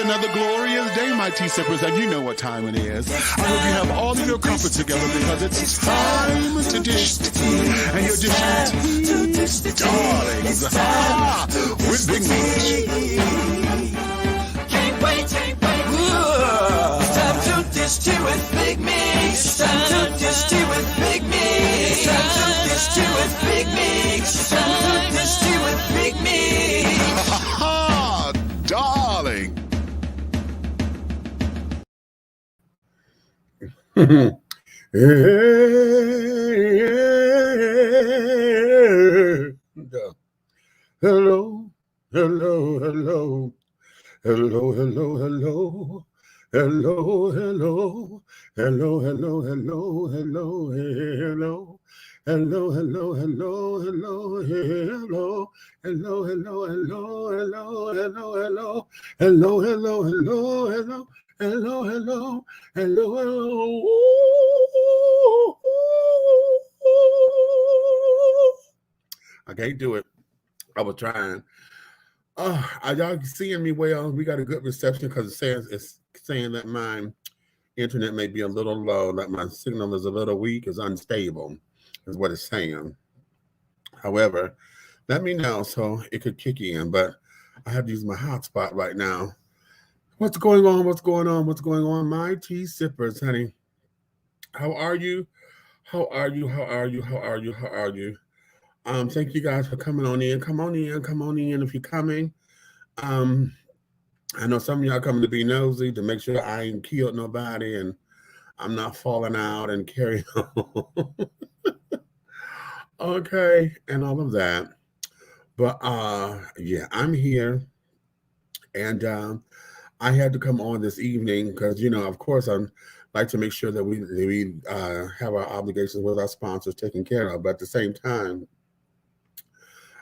another glorious day, my tea sippers, and you know what time it is. I hope you have all of your comfort together because it's time to dish tea. And you're dishing tea, darlings, with Big Meat. Can't wait. It's time to dish tea with Big Meat. It's time to dish tea with Big Meat. It's time to dish tea with Big Meat. It's time to dish tea with Big Meat. Darling. Hello, hello, hello, hello, hello, hello, hello, hello, hello, hello, hello, hello, hello. Hello, hello, hello, hello, hello, hello, hello, hello, hello, hello, hello, hello, hello, hello, hello, hello, hello, hello. I can't do it. I was trying. Are y'all seeing me well? We got a good reception because it's saying that my internet may be a little low, that my signal is a little weak, is unstable. Is what it's saying. However, let me know so it could kick in, but I have to use my hotspot right now. What's going on? What's going on? What's going on? My tea sippers, honey. How are you? How are you? How are you? How are you? How are you? Thank you guys for coming on in. Come on in if you're coming. I know some of y'all coming to be nosy to make sure I ain't killed nobody and I'm not falling out and carrying on. Okay, and all of that. But yeah, I'm here. And I had to come on this evening because, you know, of course, I'd like to make sure that we have our obligations with our sponsors taken care of. But at the same time,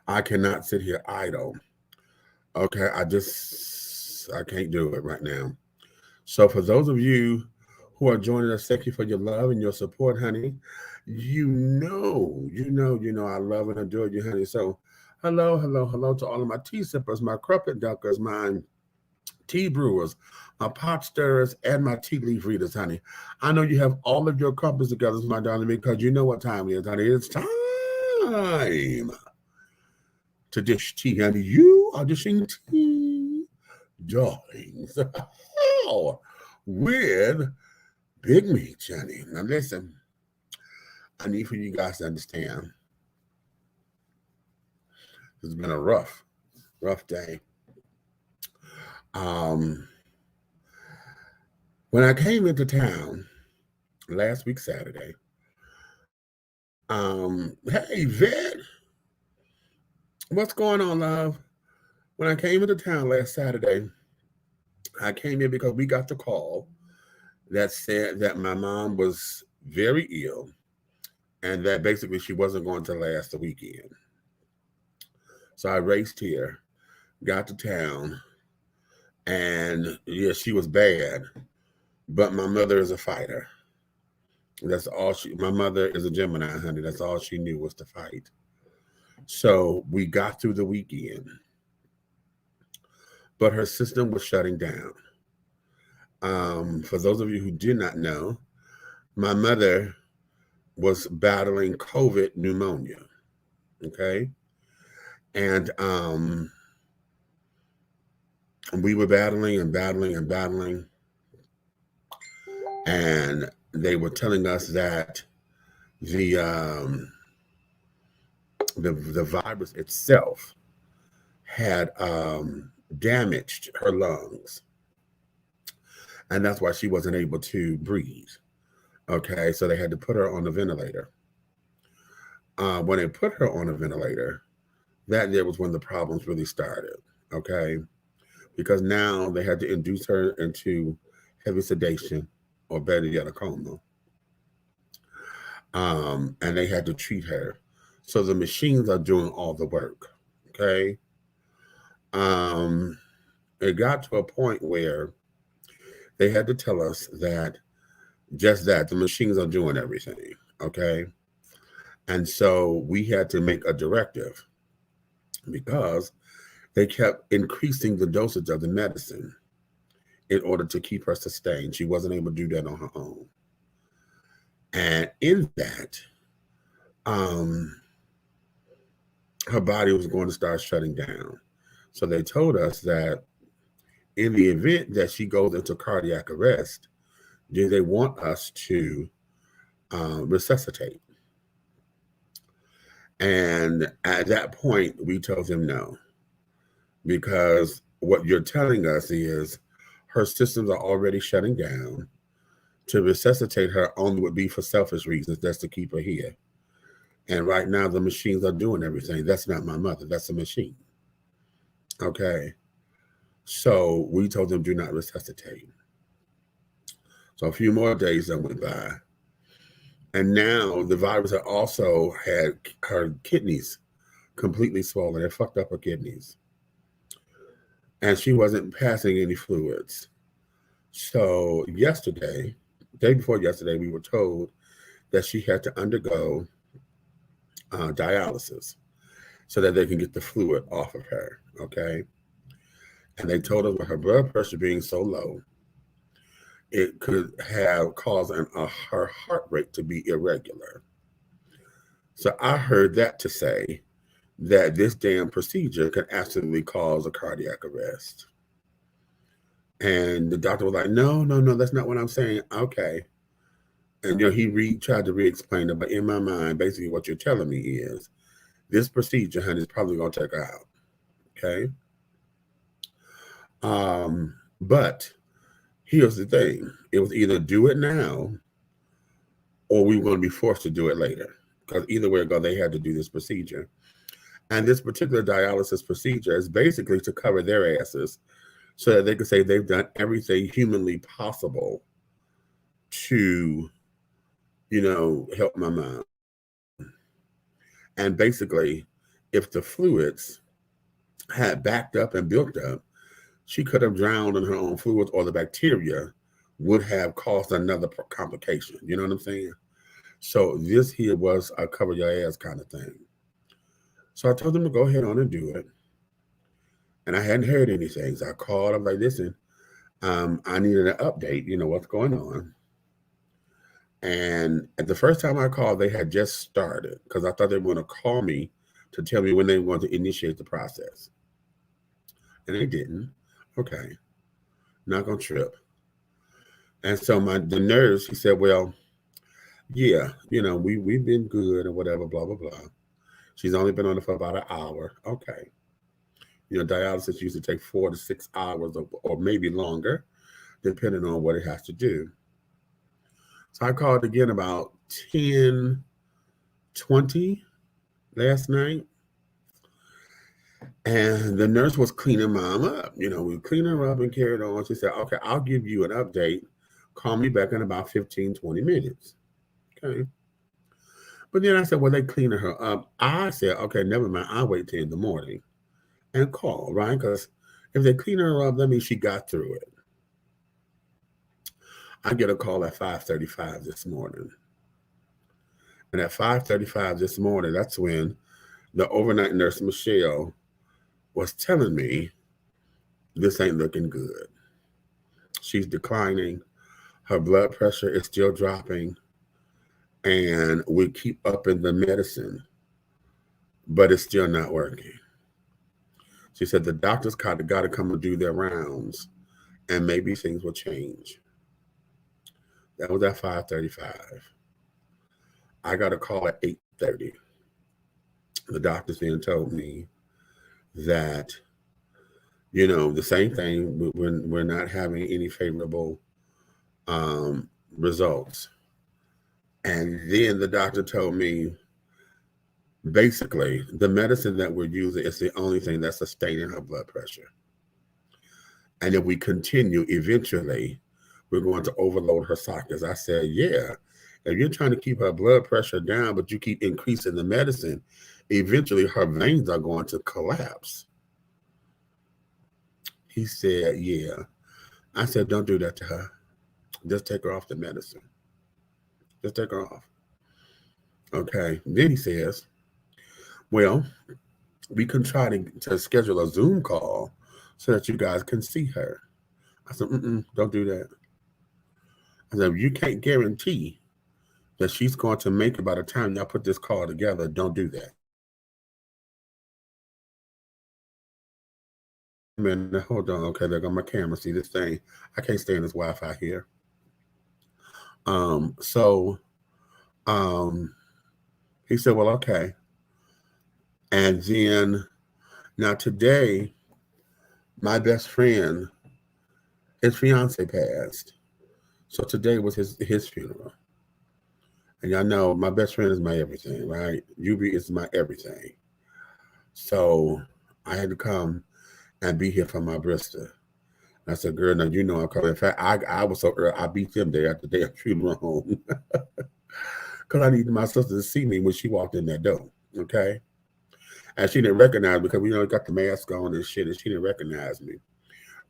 I cannot sit here idle. Okay, I can't do it right now. So for those of you who are joining us, thank you for your love and your support, honey. You know, I love and adore you, honey. So hello to all of my tea sippers, my crumpet dunkers, my tea brewers, my pot stirrers, and my tea leaf readers, honey. I know you have all of your crumpets together, my darling, because you know what time it is, honey. It's time to dish tea, honey. You are dishing tea, darlings, with Big Meat, honey. Now listen, I need for you guys to understand. It's been a rough day. When I came into town last week Saturday, hey Vet, what's going on, love? When I came into town last Saturday, I came in because we got the call that said that my mom was very ill and that basically she wasn't going to last the weekend. So I raced here, got to town, and yeah, she was bad, but my mother is a fighter. That's all my mother is a Gemini, honey. That's all she knew was to fight. So we got through the weekend, but her system was shutting down. For those of you who did not know, my mother was battling COVID pneumonia. Okay. And we were battling. And they were telling us that the virus itself had damaged her lungs. And that's why she wasn't able to breathe. Okay, so they had to put her on the ventilator. When they put her on a ventilator, that there was when the problems really started. Okay, because now they had to induce her into heavy sedation, or better yet, a coma. And they had to treat her. So the machines are doing all the work. Okay. It got to a point where they had to tell us that the machines are doing everything. Okay. And so we had to make a directive because they kept increasing the dosage of the medicine. in order to keep her sustained. She wasn't able to do that on her own. And in that, her body was going to start shutting down. So they told us that in the event that she goes into cardiac arrest, do they want us to resuscitate? And at that point, we told them no, because what you're telling us is her systems are already shutting down. To resuscitate her only would be for selfish reasons. That's to keep her here. And right now, the machines are doing everything. That's not my mother. That's a machine. Okay. So we told them do not resuscitate. So a few more days that went by. And now the virus had also had her kidneys completely swollen. It fucked up her kidneys. And she wasn't passing any fluids. So yesterday, day before yesterday, we were told that she had to undergo dialysis so that they can get the fluid off of her, okay? And they told us with her blood pressure being so low, it could have caused her heart rate to be irregular. So I heard that to say that this damn procedure can absolutely cause a cardiac arrest. And the doctor was like, no, that's not what I'm saying. Okay. And he tried to re-explain it, but in my mind, basically what you're telling me is this procedure, honey, is probably going to take her out. Okay. But here's the thing. It was either do it now or we were going to be forced to do it later. Because either way it go, they had to do this procedure. And this particular dialysis procedure is basically to cover their asses so that they could say they've done everything humanly possible to, help my mom. And basically, if the fluids had backed up and built up, she could have drowned in her own fluids, or the bacteria would have caused another complication. You know what I'm saying? So this here was a cover your ass kind of thing. So I told them to go ahead on and do it. And I hadn't heard anything. So I called. I'm like, listen, I needed an update, what's going on. And at the first time I called, they had just started because I thought they were going to call me to tell me when they were going to initiate the process. And they didn't. Okay. Not going to trip. And so the nurse, he said, well, yeah, we've been good or whatever, blah, blah, blah. She's only been on it for about an hour. Okay. Dialysis usually takes 4 to 6 hours or maybe longer, depending on what it has to do. So I called again about 10:20 last night. And the nurse was cleaning mom up. We cleaned her up and carried on. She said, okay, I'll give you an update. Call me back in about 15, 20 minutes. Okay. But then I said, well, they cleaning her up. I said, okay, never mind. I'll wait till in the morning and call, right? Because if they clean her up, that means she got through it. I get a call at 5:35 this morning. And at 5:35 this morning, that's when the overnight nurse, Michelle, was telling me this ain't looking good. She's declining. Her blood pressure is still dropping. And we keep upping the medicine, but it's still not working. She said the doctors got to come and do their rounds, and maybe things will change. That was at 5:35. I got a call at 8:30. The doctors then told me that, the same thing, we're not having any favorable results. And then the doctor told me, basically, the medicine that we're using is the only thing that's sustaining her blood pressure. And if we continue, eventually, we're going to overload her sockets. I said, yeah, if you're trying to keep her blood pressure down, but you keep increasing the medicine, eventually her veins are going to collapse. He said, yeah. I said, don't do that to her. Just take her off the medicine. Just take her off. Okay. Then he says, well, we can try to schedule a Zoom call so that you guys can see her. I said, don't do that. I said, you can't guarantee that she's going to make it by the time y'all put this call together. Don't do that. Man, hold on. Okay, there go my camera. See this thing? I can't stay in this Wi-Fi here. So he said, well, okay. And then now today, my best friend, his fiance passed. So today was his funeral. And y'all know my best friend is my everything, right? UB is my everything. So I had to come and be here for my Brista. I said, girl, now you know I'm coming. In fact, I was so early, I beat them day after day of funeral home. Because I needed my sister to see me when she walked in that door. Okay. And she didn't recognize me because we got the mask on and shit, and she didn't recognize me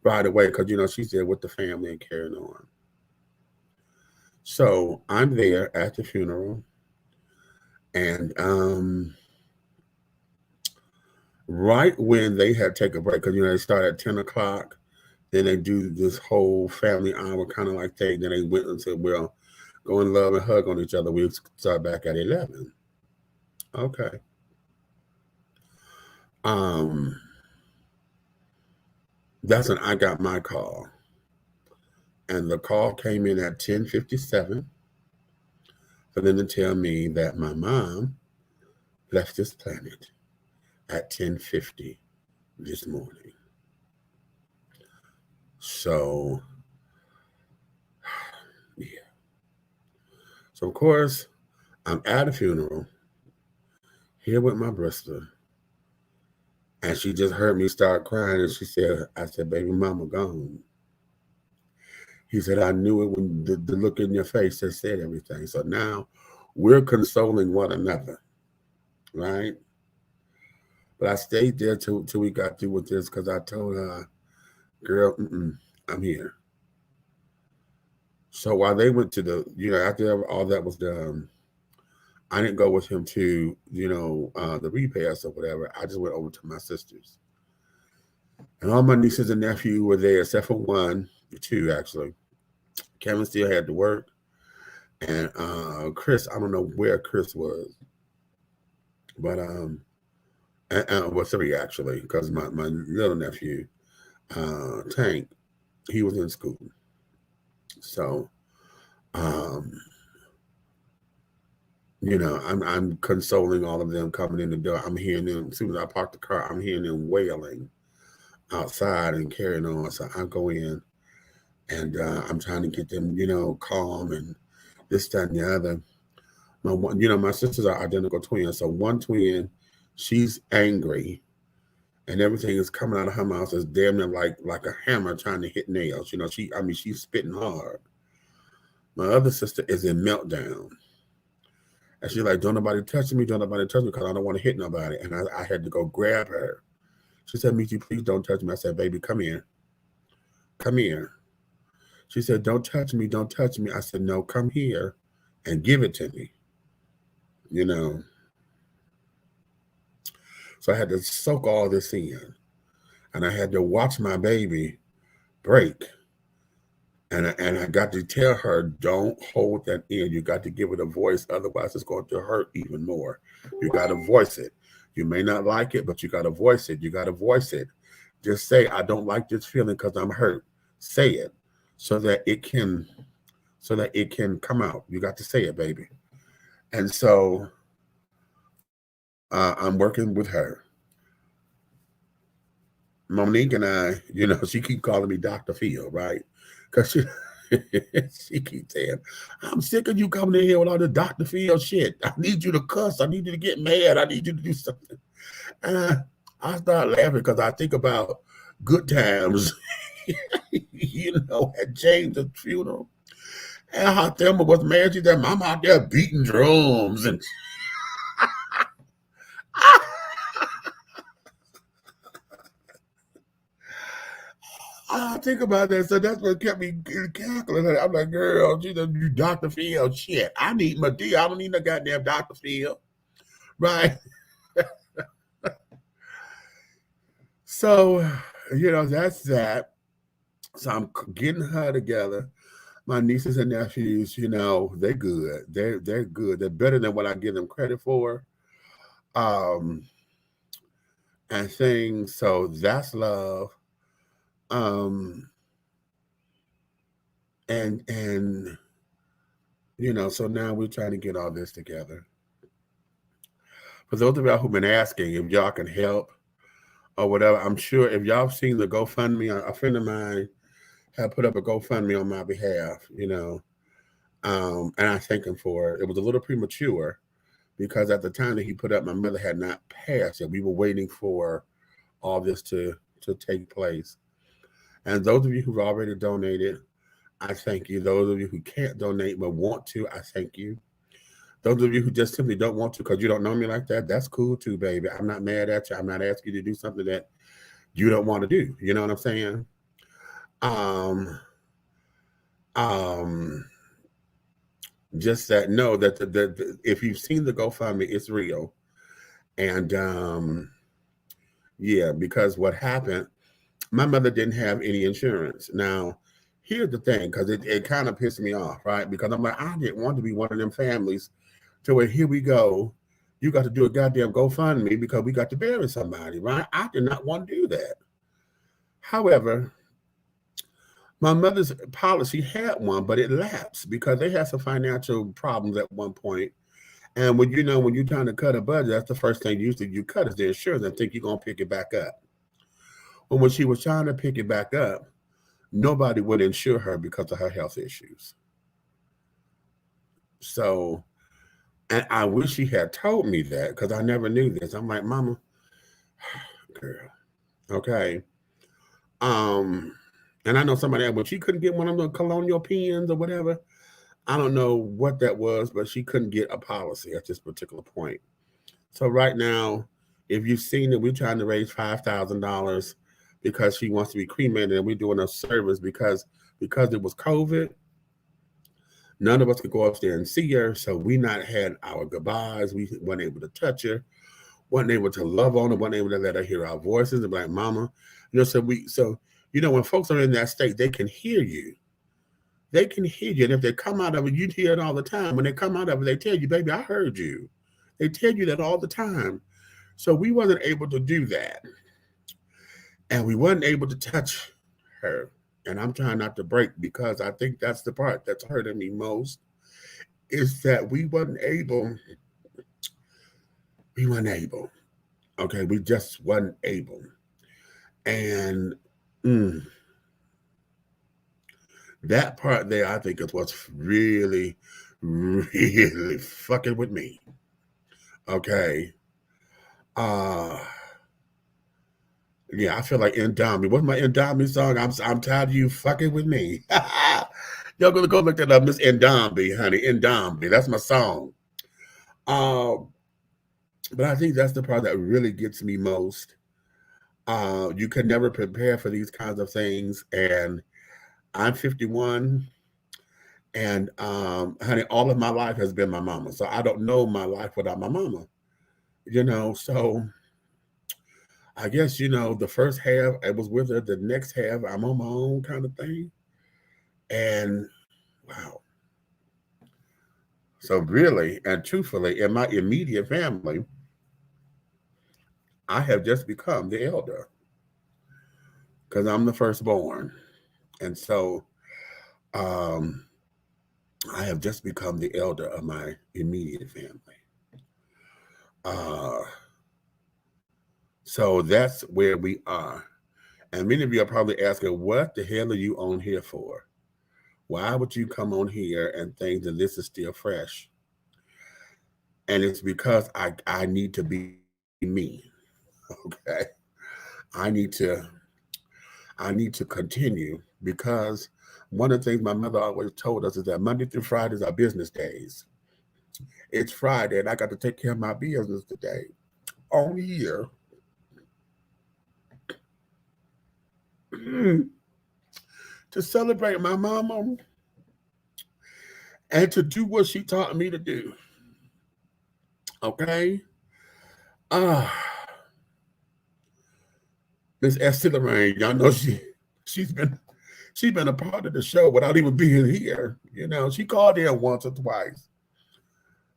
right away because she's there with the family and carrying on. So I'm there at the funeral, and right when they had to take a break, because they start at 10 o'clock, then they do this whole family hour kind of like thing. Then they went and said, well, go and love and hug on each other. We'll start back at 11. Okay. That's when I got my call. And the call came in at 10:57 for them to tell me that my mom left this planet at 10:50 this morning. So, yeah. So, of course, I'm at a funeral here with my Brista. And she just heard me start crying. And I said, baby mama gone. He said, I knew it when the look in your face that said everything. So now we're consoling one another, right? But I stayed there till we got through with this because I told her, girl, I'm here. So while they went to after all that was done, I didn't go with him to, the repast or whatever. I just went over to my sister's. And all my nieces and nephews were there except for two actually. Kevin still had to work. And Chris, I don't know where Chris was. But three actually, because my little nephew, Tank, he was in school. So I'm consoling all of them coming in the door. I'm hearing them as soon as I park the car, I'm hearing them wailing outside and carrying on. So I go in and I'm trying to get them, calm and this, that, and the other. My sisters are identical twins. So one twin, she's angry, and everything is coming out of her mouth is damn near like a hammer trying to hit nails. She's spitting hard. My other sister is in meltdown. And she's like, don't nobody touch me, because I don't want to hit nobody. And I had to go grab her. She said, Michi, please don't touch me. I said, baby, come here. Come here. She said, don't touch me. I said, no, come here and give it to me. So I had to soak all this in. And I had to watch my baby break. And I got to tell her, don't hold that in. You got to give it a voice. Otherwise, it's going to hurt even more. You got to voice it. You may not like it, but you got to voice it. You got to voice it. Just say, I don't like this feeling because I'm hurt. Say it so that it can come out. You got to say it, baby. And so I'm working with her. Monique and I, she keep calling me Dr. Phil, right? Because she keeps saying, I'm sick of you coming in here with all the Dr. Phil shit. I need you to cuss. I need you to get mad. I need you to do something. And I start laughing because I think about good times, at James' funeral. And how Thelma was mad. She said, Mama out there beating drums. And I think about that. So that's what kept me cackling. I'm like, girl, you Dr. Phil shit. I need Medea. I don't need no goddamn Dr. Phil. Right? So, that's that. So I'm getting her together. My nieces and nephews, you know, they're good. They're good. They're better than what I give them credit for. Um, and things. So that's love. Um, and you know, so now we're trying to get all this together. For those of y'all who've been asking if y'all can help or whatever, I'm sure if y'all have seen the GoFundMe, a friend of mine had put up a GoFundMe on my behalf, you know, and I thank him for it. It was a little premature because at the time that he put up, my mother had not passed yet. We were waiting for all this to take place. And those of you who've already donated, I thank you. Those of you who can't donate but want to, I thank you. Those of you who just simply don't want to because you don't know me like that, that's cool too, baby. I'm not mad at you. I'm not asking you to do something that you don't want to do. You know what I'm saying? Um, um, just that know that if you've seen the GoFundMe, it's real. And yeah, because what happened, my mother didn't have any insurance. Now, here's the thing, because it kind of pissed me off, right? Because I'm like, I didn't want to be one of them families to where here we go. You got to do a goddamn GoFundMe because we got to bury somebody, right? I did not want to do that. However, my mother's policy had one, but it lapsed because they had some financial problems at one point. And when you know, when you're trying to cut a budget, that's the first thing usually you cut is the insurance and think you're going to pick it back up. But when she was trying to pick it back up, nobody would insure her because of her health issues. So, and I wish she had told me that because I never knew this. I'm like, Mama, girl, okay. And I know somebody else, when she couldn't get one of the colonial pens or whatever, I don't know what that was, but she couldn't get a policy at this particular point. So right now, if you've seen it, we're trying to raise $5,000 because she wants to be cremated, and we're doing a service because it was COVID. None of us could go upstairs and see her, so we not had our goodbyes. We weren't able to touch her, weren't able to love on her, weren't able to let her hear our voices and be like, Mama. You know, so you know, when folks are in that state, they can hear you. They can hear you. And if they come out of it, you hear it all the time. When they come out of it, they tell you, baby, I heard you. They tell you that all the time. So we wasn't able to do that. And we wasn't able to touch her. And I'm trying not to break because I think that's the part that's hurting me most is that we wasn't able. We weren't able. Okay, we just wasn't able. And that part there, I think, is what's really, really fucking with me. Okay. Yeah, I feel like Indomie. What's my Indomie song? I'm tired of you fucking with me. Y'all gonna go look that up, Miss Indomie, honey. Indomie. That's my song. But I think that's the part that really gets me most. You can never prepare for these kinds of things. And I'm 51. And honey, all of my life has been my mama. So I don't know my life without my mama. You know, so I guess, you know, the first half I was with her, the next half I'm on my own kind of thing. And wow. So really and truthfully, in my immediate family, I have just become the elder because I'm the firstborn. And so I have just become the elder of my immediate family. Uh, so that's where we are. And many of you are probably asking, what the hell are you on here for? Why would you come on here and think that this is still fresh? And it's because I need to be me. Okay. I need to continue because one of the things my mother always told us is that Monday through Fridays are business days. It's Friday and I got to take care of my business today. On here. To celebrate my mama and to do what she taught me to do. Okay? Miss Esther Lorraine, y'all know she's been She's been a part of the show without even being here. You know, she called in once or twice.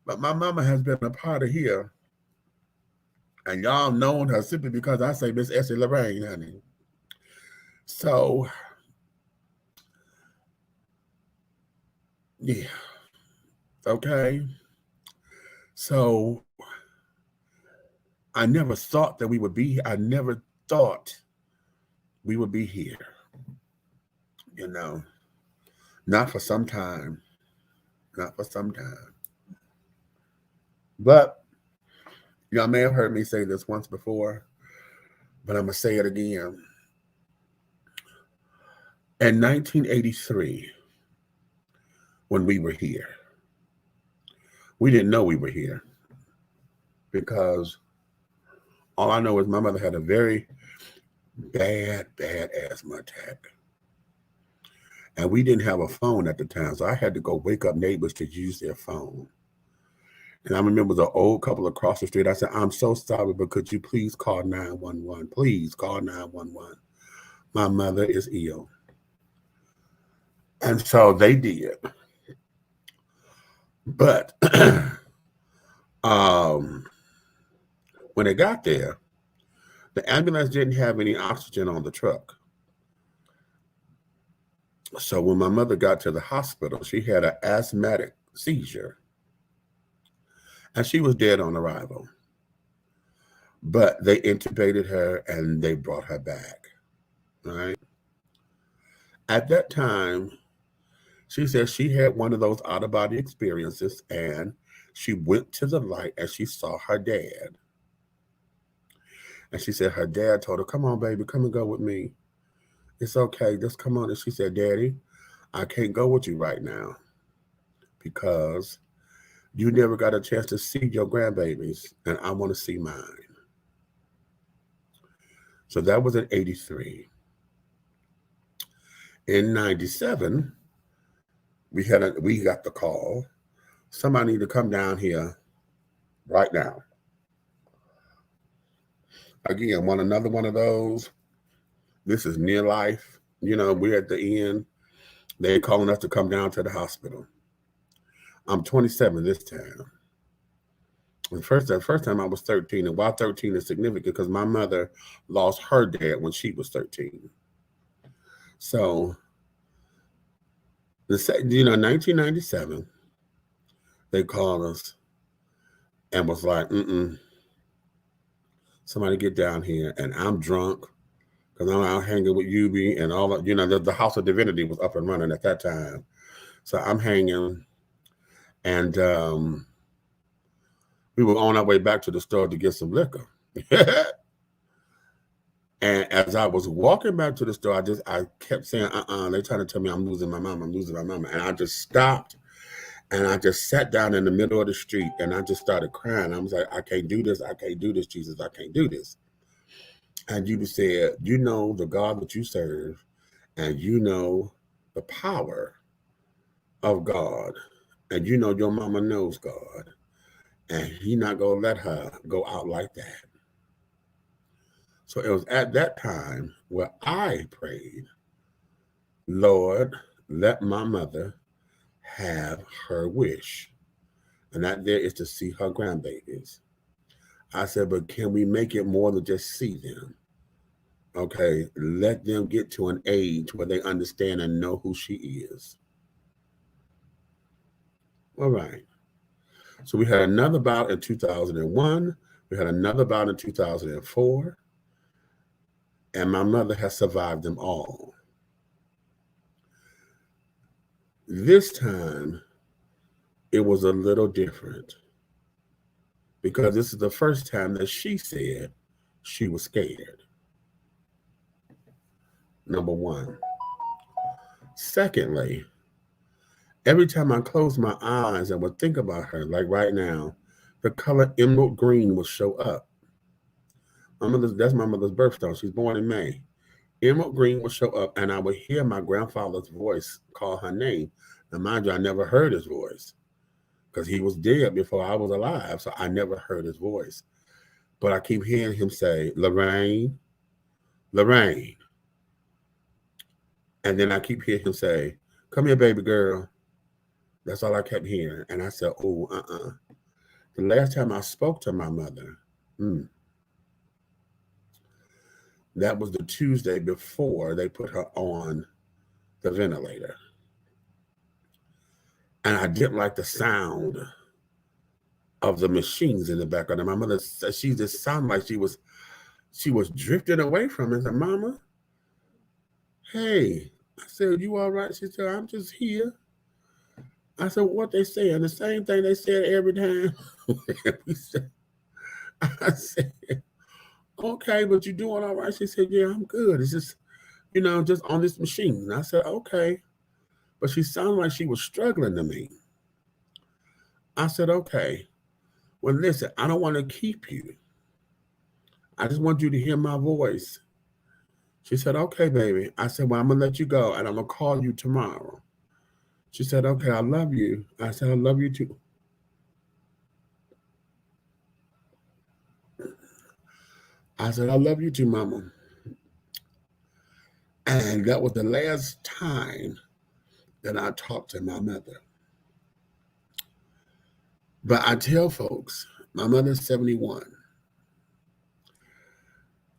But my mama has been a part of here. And y'all known her simply because I say Miss Essie Lorraine, honey. So, yeah. Okay. So, I never thought that we would be here. I never thought we would be here. You know, not for some time. Not for some time. But y'all may have heard me say this once before, but I'm going to say it again. In 1983, when we were here, we didn't know we were here because all I know is my mother had a very bad asthma attack. And we didn't have a phone at the time, so I had to go wake up neighbors to use their phone. And I remember the old couple across the street. I said, I'm so sorry, but could you please call 911? Please call 911. My mother is ill. And so they did. But when they got there, the ambulance didn't have any oxygen on the truck. So when my mother got to the hospital, she had an asthmatic seizure. And she was dead on arrival. But they intubated her and they brought her back. Right? At that time, she said she had one of those out-of-body experiences and she went to the light and she saw her dad. And she said her dad told her, come on, baby, come and go with me. It's okay, just come on. And she said, Daddy, I can't go with you right now because you never got a chance to see your grandbabies and I want to see mine. So that was in 83. In 97, we got the call. Somebody need to come down here right now. Again, another one of those. This is near life. You know, we're at the end. They're calling us to come down to the hospital. I'm 27 this time. The first time I was 13, and why 13 is significant because my mother lost her dad when she was 13. So, 1997, they called us and was like, somebody get down here, and I'm drunk because I'm out hanging with UB and all that. You know, the House of Divinity was up and running at that time. So I'm hanging, and we were on our way back to the store to get some liquor. And as I was walking back to the store, I kept saying, they're trying to tell me I'm losing my mama, I'm losing my mama. And I just stopped and I just sat down in the middle of the street and I just started crying. I was like, I can't do this. I can't do this, Jesus. I can't do this. And you said, you know the God that you serve and you know the power of God. And you know your mama knows God. And He not going to let her go out like that. So it was at that time where I prayed, Lord, let my mother have her wish. And that there is to see her grandbabies. I said, but can we make it more than just see them? Okay, let them get to an age where they understand and know who she is. All right. So we had another bout in 2001. We had another bout in 2004. And my mother has survived them all. This time, it was a little different because this is the first time that she said she was scared. Number one. Secondly, every time I close my eyes and would think about her, like right now, the color emerald green will show up. That's my mother's birthstone. She's born in May. Emerald green would show up, and I would hear my grandfather's voice call her name. Now, mind you, I never heard his voice because he was dead before I was alive, so I never heard his voice. But I keep hearing him say, Lorraine, Lorraine. And then I keep hearing him say, "Come here, baby girl." That's all I kept hearing. And I said, "Oh, The last time I spoke to my mother, that was the Tuesday before they put her on the ventilator. And I didn't like the sound of the machines in the background. And my mother said she just sounded like she was drifting away from it. I said, "Mama, hey." I said, "You all right?" She said, "I'm just here." I said, "What they saying?" The same thing they said every time. I said, "Okay, but you doing all right?" She said, "Yeah, I'm good. It's just, just on this machine." And I said, "Okay." But she sounded like she was struggling to me. I said, "Okay. Well, listen, I don't want to keep you. I just want you to hear my voice." She said, "Okay, baby." I said, "Well, I'm going to let you go, and I'm going to call you tomorrow." She said, "Okay, I love you." I said, "I love you too." I said, "I love you too, Mama." And that was the last time that I talked to my mother. But I tell folks, my mother's 71.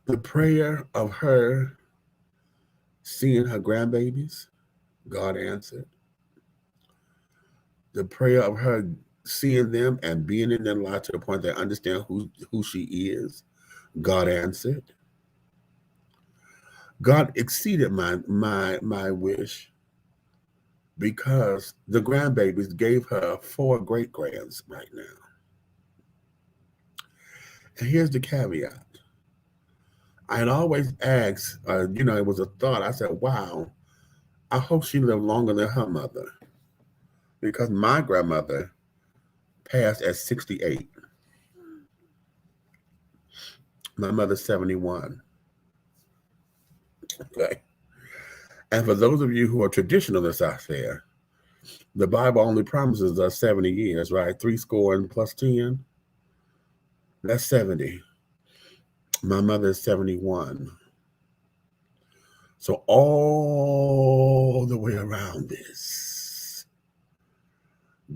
The prayer of her seeing her grandbabies, God answered. The prayer of her seeing them and being in their life to the point they understand who she is, God answered. God exceeded my wish because the grandbabies gave her 4 great-grands right now. And here's the caveat. I had always asked, it was a thought. I said, wow, I hope she lived longer than her mother. Because my grandmother passed at 68. My mother's 71. Okay. And for those of you who are traditionalists out there, the Bible only promises us 70 years, right? 70 and plus 10. That's 70. My mother is 71. So all the way around this,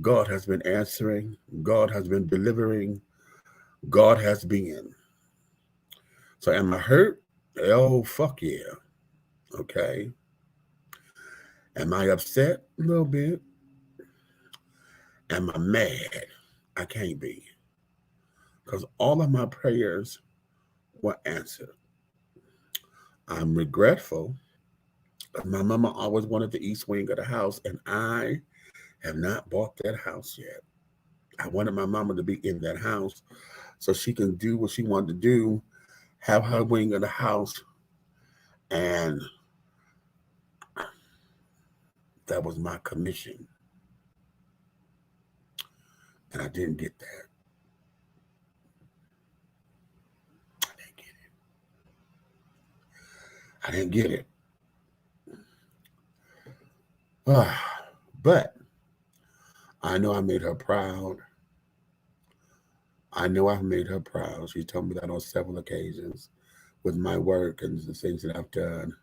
God has been answering. God has been delivering. God has been. So am I hurt? Oh, fuck yeah. Okay. Am I upset? A little bit. Am I mad? I can't be. Because all of my prayers were answered. I'm regretful. My mama always wanted the east wing of the house, and I have not bought that house yet. I wanted my mama to be in that house so she can do what she wanted to do, have her wing of the house, and that was my commission. And I didn't get that. I didn't get it. But I know I made her proud. I know I've made her proud. She told me that on several occasions with my work and the things that I've done,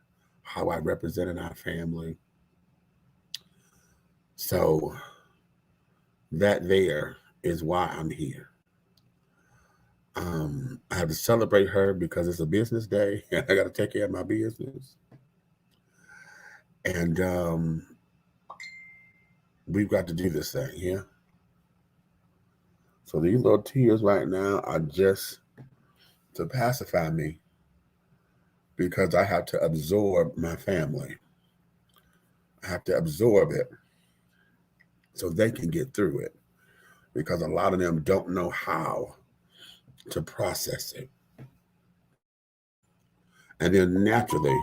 how I represented our family. So that there is why I'm here. I have to celebrate her because it's a business day and I got to take care of my business. And we've got to do this thing, yeah? So these little tears right now are just to pacify me because I have to absorb my family. I have to absorb it so they can get through it because a lot of them don't know how to process it. And then naturally,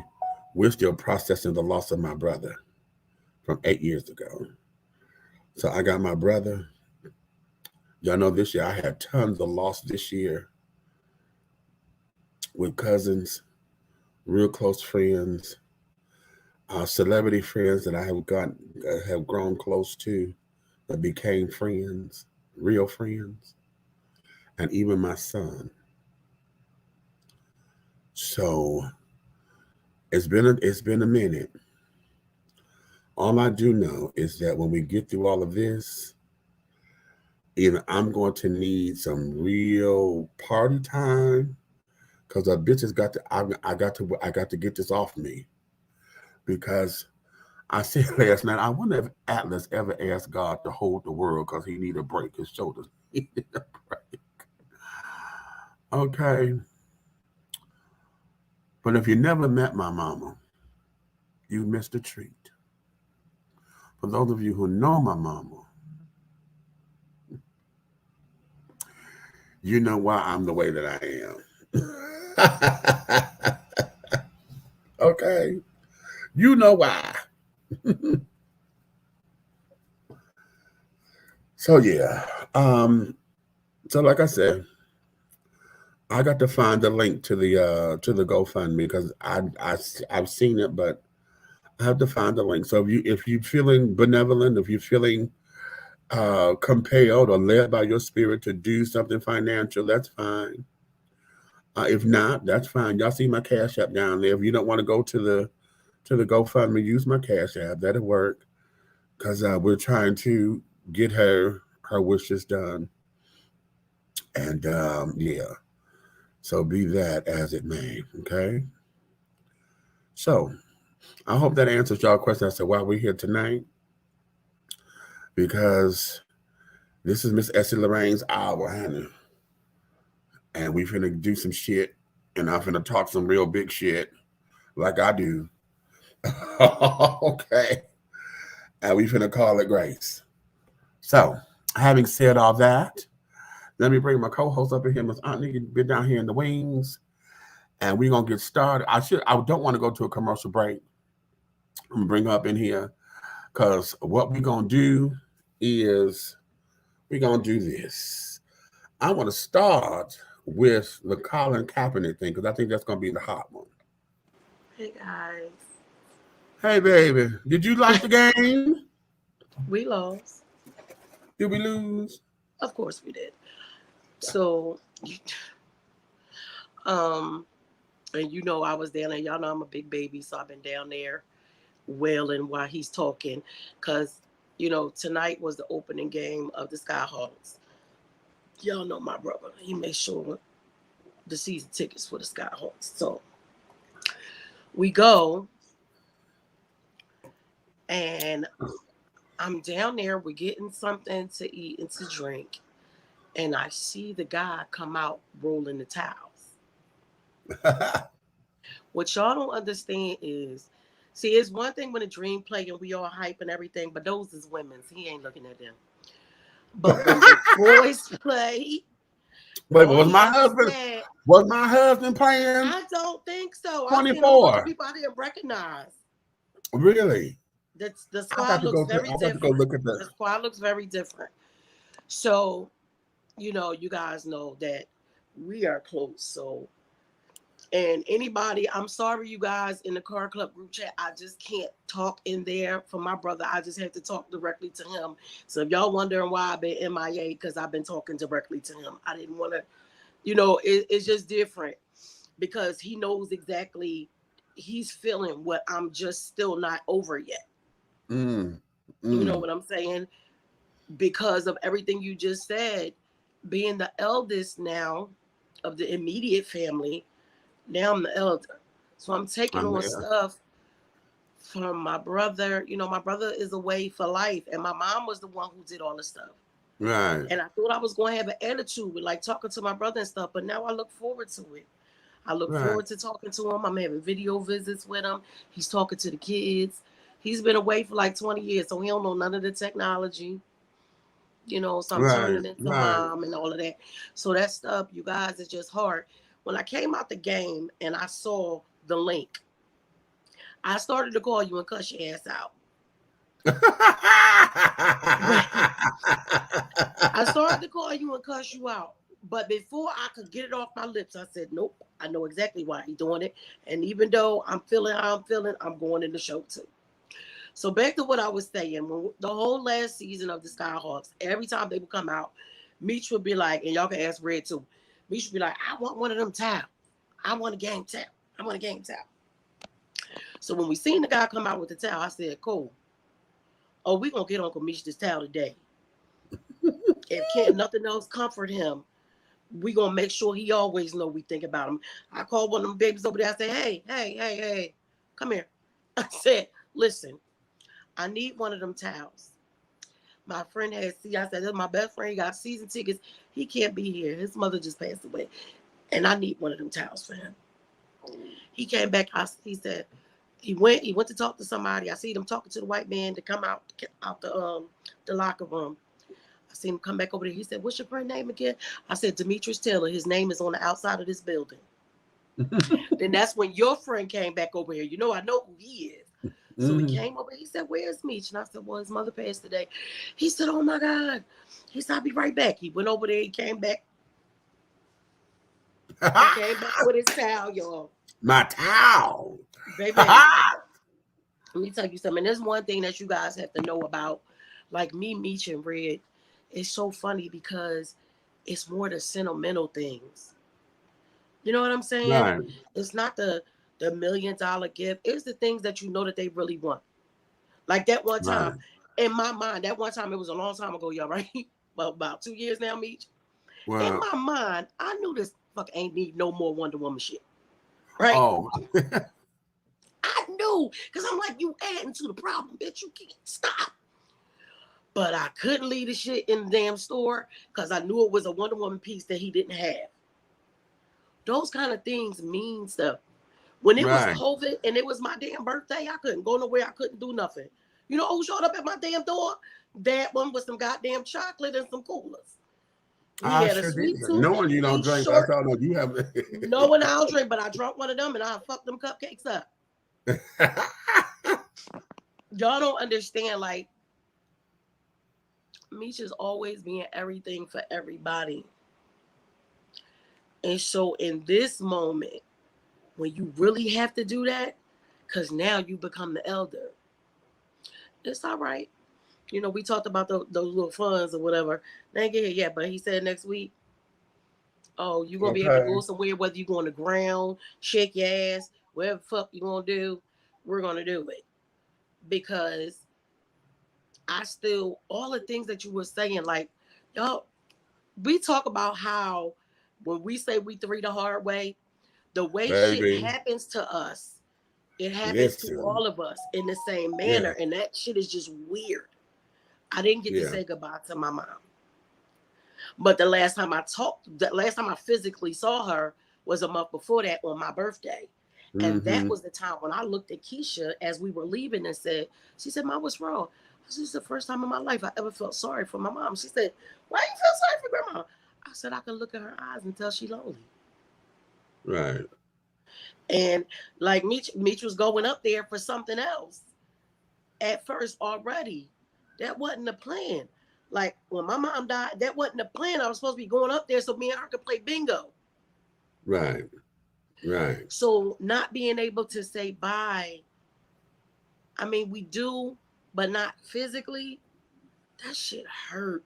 we're still processing the loss of my brother from 8 years ago. So I got my brother. Y'all know this year I had tons of loss this year with cousins, real close friends, celebrity friends that I have grown close to, that became friends, real friends, and even my son. So it's been a minute, All I do know is that when we get through all of this, either I'm going to need some real party time because a bitch has got to. I got to get this off me because I said last night. I wonder if Atlas ever asked God to hold the world because he need a break. His shoulders needed a break. Okay, but if you never met my mama, you missed a treat. For those of you who know my mama, you know why I'm the way that I am. Okay, you know why. So yeah, um, so like I said, I got to find the link to the GoFundMe because I've seen it, but I have to find the link. So if you feeling benevolent, if you're feeling compelled or led by your spirit to do something financial, that's fine. If not, that's fine. Y'all see my Cash App down there. If you don't want to go to the GoFundMe, use my Cash App. That'll work because we're trying to get her wishes done. And yeah, so be that as it may. Okay. So I hope that answers y'all question as to why we're here tonight. Because this is Miss Essie Lorraine's hour, honey. And we finna do some shit. And I'm finna talk some real big shit like I do. Okay. And we finna call it grace. So, having said all that, let me bring my co-host up in here. Miss Auntie, been down here in the wings. And we're gonna get started. I don't want to go to a commercial break. I'm gonna bring her up in here. Because what we're gonna do is we're gonna do this. I want to start with the Colin Kaepernick thing because I think that's gonna be the hot one. Hey guys, Hey baby, did you like the game? we lost. Did we lose? Of course we did. So, and you know I was down there. Y'all know I'm a big baby, so I've been down there wailing while he's talking, cause you know tonight was the opening game of the Skyhawks. Y'all know my brother. He made sure the season tickets for the Skyhawks. So we go, and I'm down there. We're getting something to eat and to drink. And I see the guy come out rolling the towels. What y'all don't understand is, see, it's one thing when a dream play and we all hype and everything, but those is women's. He ain't looking at them. But when the boys play, Wait, all was he my ever husband said, was my husband playing I don't think so. I seen a whole bunch of 24? people I didn't recognize. Really? The I got squad to go looks to. very I got to go different. look at that. The squad looks very different. So, you know, you guys know that we are close. So, and anybody, I'm sorry, you guys in the car club group chat, I just can't talk in there for my brother. I just have to talk directly to him. So if y'all wondering why I've been MIA, because I've been talking directly to him. I didn't want to, you know, it's just different because he knows exactly, he's feeling what I'm just still not over yet. Mm, You know mm. what I'm saying? Because of everything you just said, being the eldest now of the immediate family, now I'm the elder. So I'm taking I'm on there. stuff from my brother. You know, my brother is away for life, and my mom was the one who did all the stuff. Right. And I thought I was going to have an attitude with like talking to my brother and stuff, but now I look forward to it. I look Right. forward to talking to him. I'm having video visits with him. He's talking to the kids. He's been away for like 20 years, so he don't know none of the technology. You know, so I'm Right. turning into Right. mom and all of that. So that stuff, you guys, is just hard. When I came out the game and I saw the link, I started to call you and cuss your ass out. I started to call you and cuss you out. But before I could get it off my lips, I said, nope, I know exactly why he's doing it. And even though I'm feeling how I'm feeling, I'm going in the show too. So back to what I was saying, when the whole last season of the Skyhawks, every time they would come out, Meech would be like, and y'all can ask Red too, Meech would be like, I want one of them towels. I want a game towel. I want a game towel. So when we seen the guy come out with the towel, I said, cool. oh, we gonna get Uncle Meech this towel today. If can't nothing else comfort him, we gonna make sure he always know we think about him. I called one of them babies over there. I said, hey, come here. I said, listen, I need one of them towels. My friend I said, that's my best friend. He got season tickets. He can't be here. His mother just passed away. And I need one of them towels for him. He came back. He said, he went to talk to somebody. I see them talking to the white man to come out the locker room. I seen him come back over there. He said, what's your friend name again? I said, Demetrius Taylor. His name is on the outside of this building. Then that's when your friend came back over here. You know, I know who he is. So he came over. He said, where's Meech? And I said, well, his mother passed today. He said, oh, my God. He said, I'll be right back. He went over there. He came back. He came back with his towel, y'all. My towel. Baby, let me tell you something. There's one thing that you guys have to know about, like me, Meech, and Red. It's so funny because it's more the sentimental things. You know what I'm saying? Right. It's not the $1 million gift. It's the things that you know that they really want. Like that one time, in my mind, that one time, it was a long time ago, y'all, right? Well, about 2 years now, Meech. Wow. In my mind, I knew this fuck ain't need no more Wonder Woman shit. Right? Oh. I knew, because I'm like, you adding to the problem, bitch. You can't stop. But I couldn't leave the shit in the damn store because I knew it was a Wonder Woman piece that he didn't have. Those kind of things mean stuff. When it was COVID and it was my damn birthday, I couldn't go nowhere. I couldn't do nothing. You know who showed up at my damn door? That one with some goddamn chocolate and some coolers. He had a sweet tooth. Knowing you don't drink, that's all you have. Knowing I don't drink, but I drunk one of them and I fucked them cupcakes up. Y'all don't understand, like, Meech is always being everything for everybody. And so in this moment, when you really have to do that, because now you become the elder, it's all right. You know, we talked about those little funds or whatever. They ain't get here yet, but he said next week, oh, you're going to be able to go somewhere, whether you're going to ground, shake your ass, whatever the fuck you're going to do, we're going to do it. Because all the things that you were saying, like, y'all, we talk about how when we say we three the hard way, the way shit happens to us, it happens to all of us in the same manner. And that shit is just weird. I didn't get to say goodbye to my mom. But the last time I physically saw her was a month before that on my birthday. And that was the time when I looked at Keisha as we were leaving and she said, Mom, what's wrong? This is the first time in my life I ever felt sorry for my mom. She said, why you feel sorry for grandma? I said, I can look at her eyes and tell she's lonely. Right. And like Meech was going up there for something else at first already. That wasn't the plan. Like when my mom died, that wasn't the plan. I was supposed to be going up there so me and her could play bingo. Right. Right. So not being able to say bye, I mean, we do, but not physically. That shit hurt.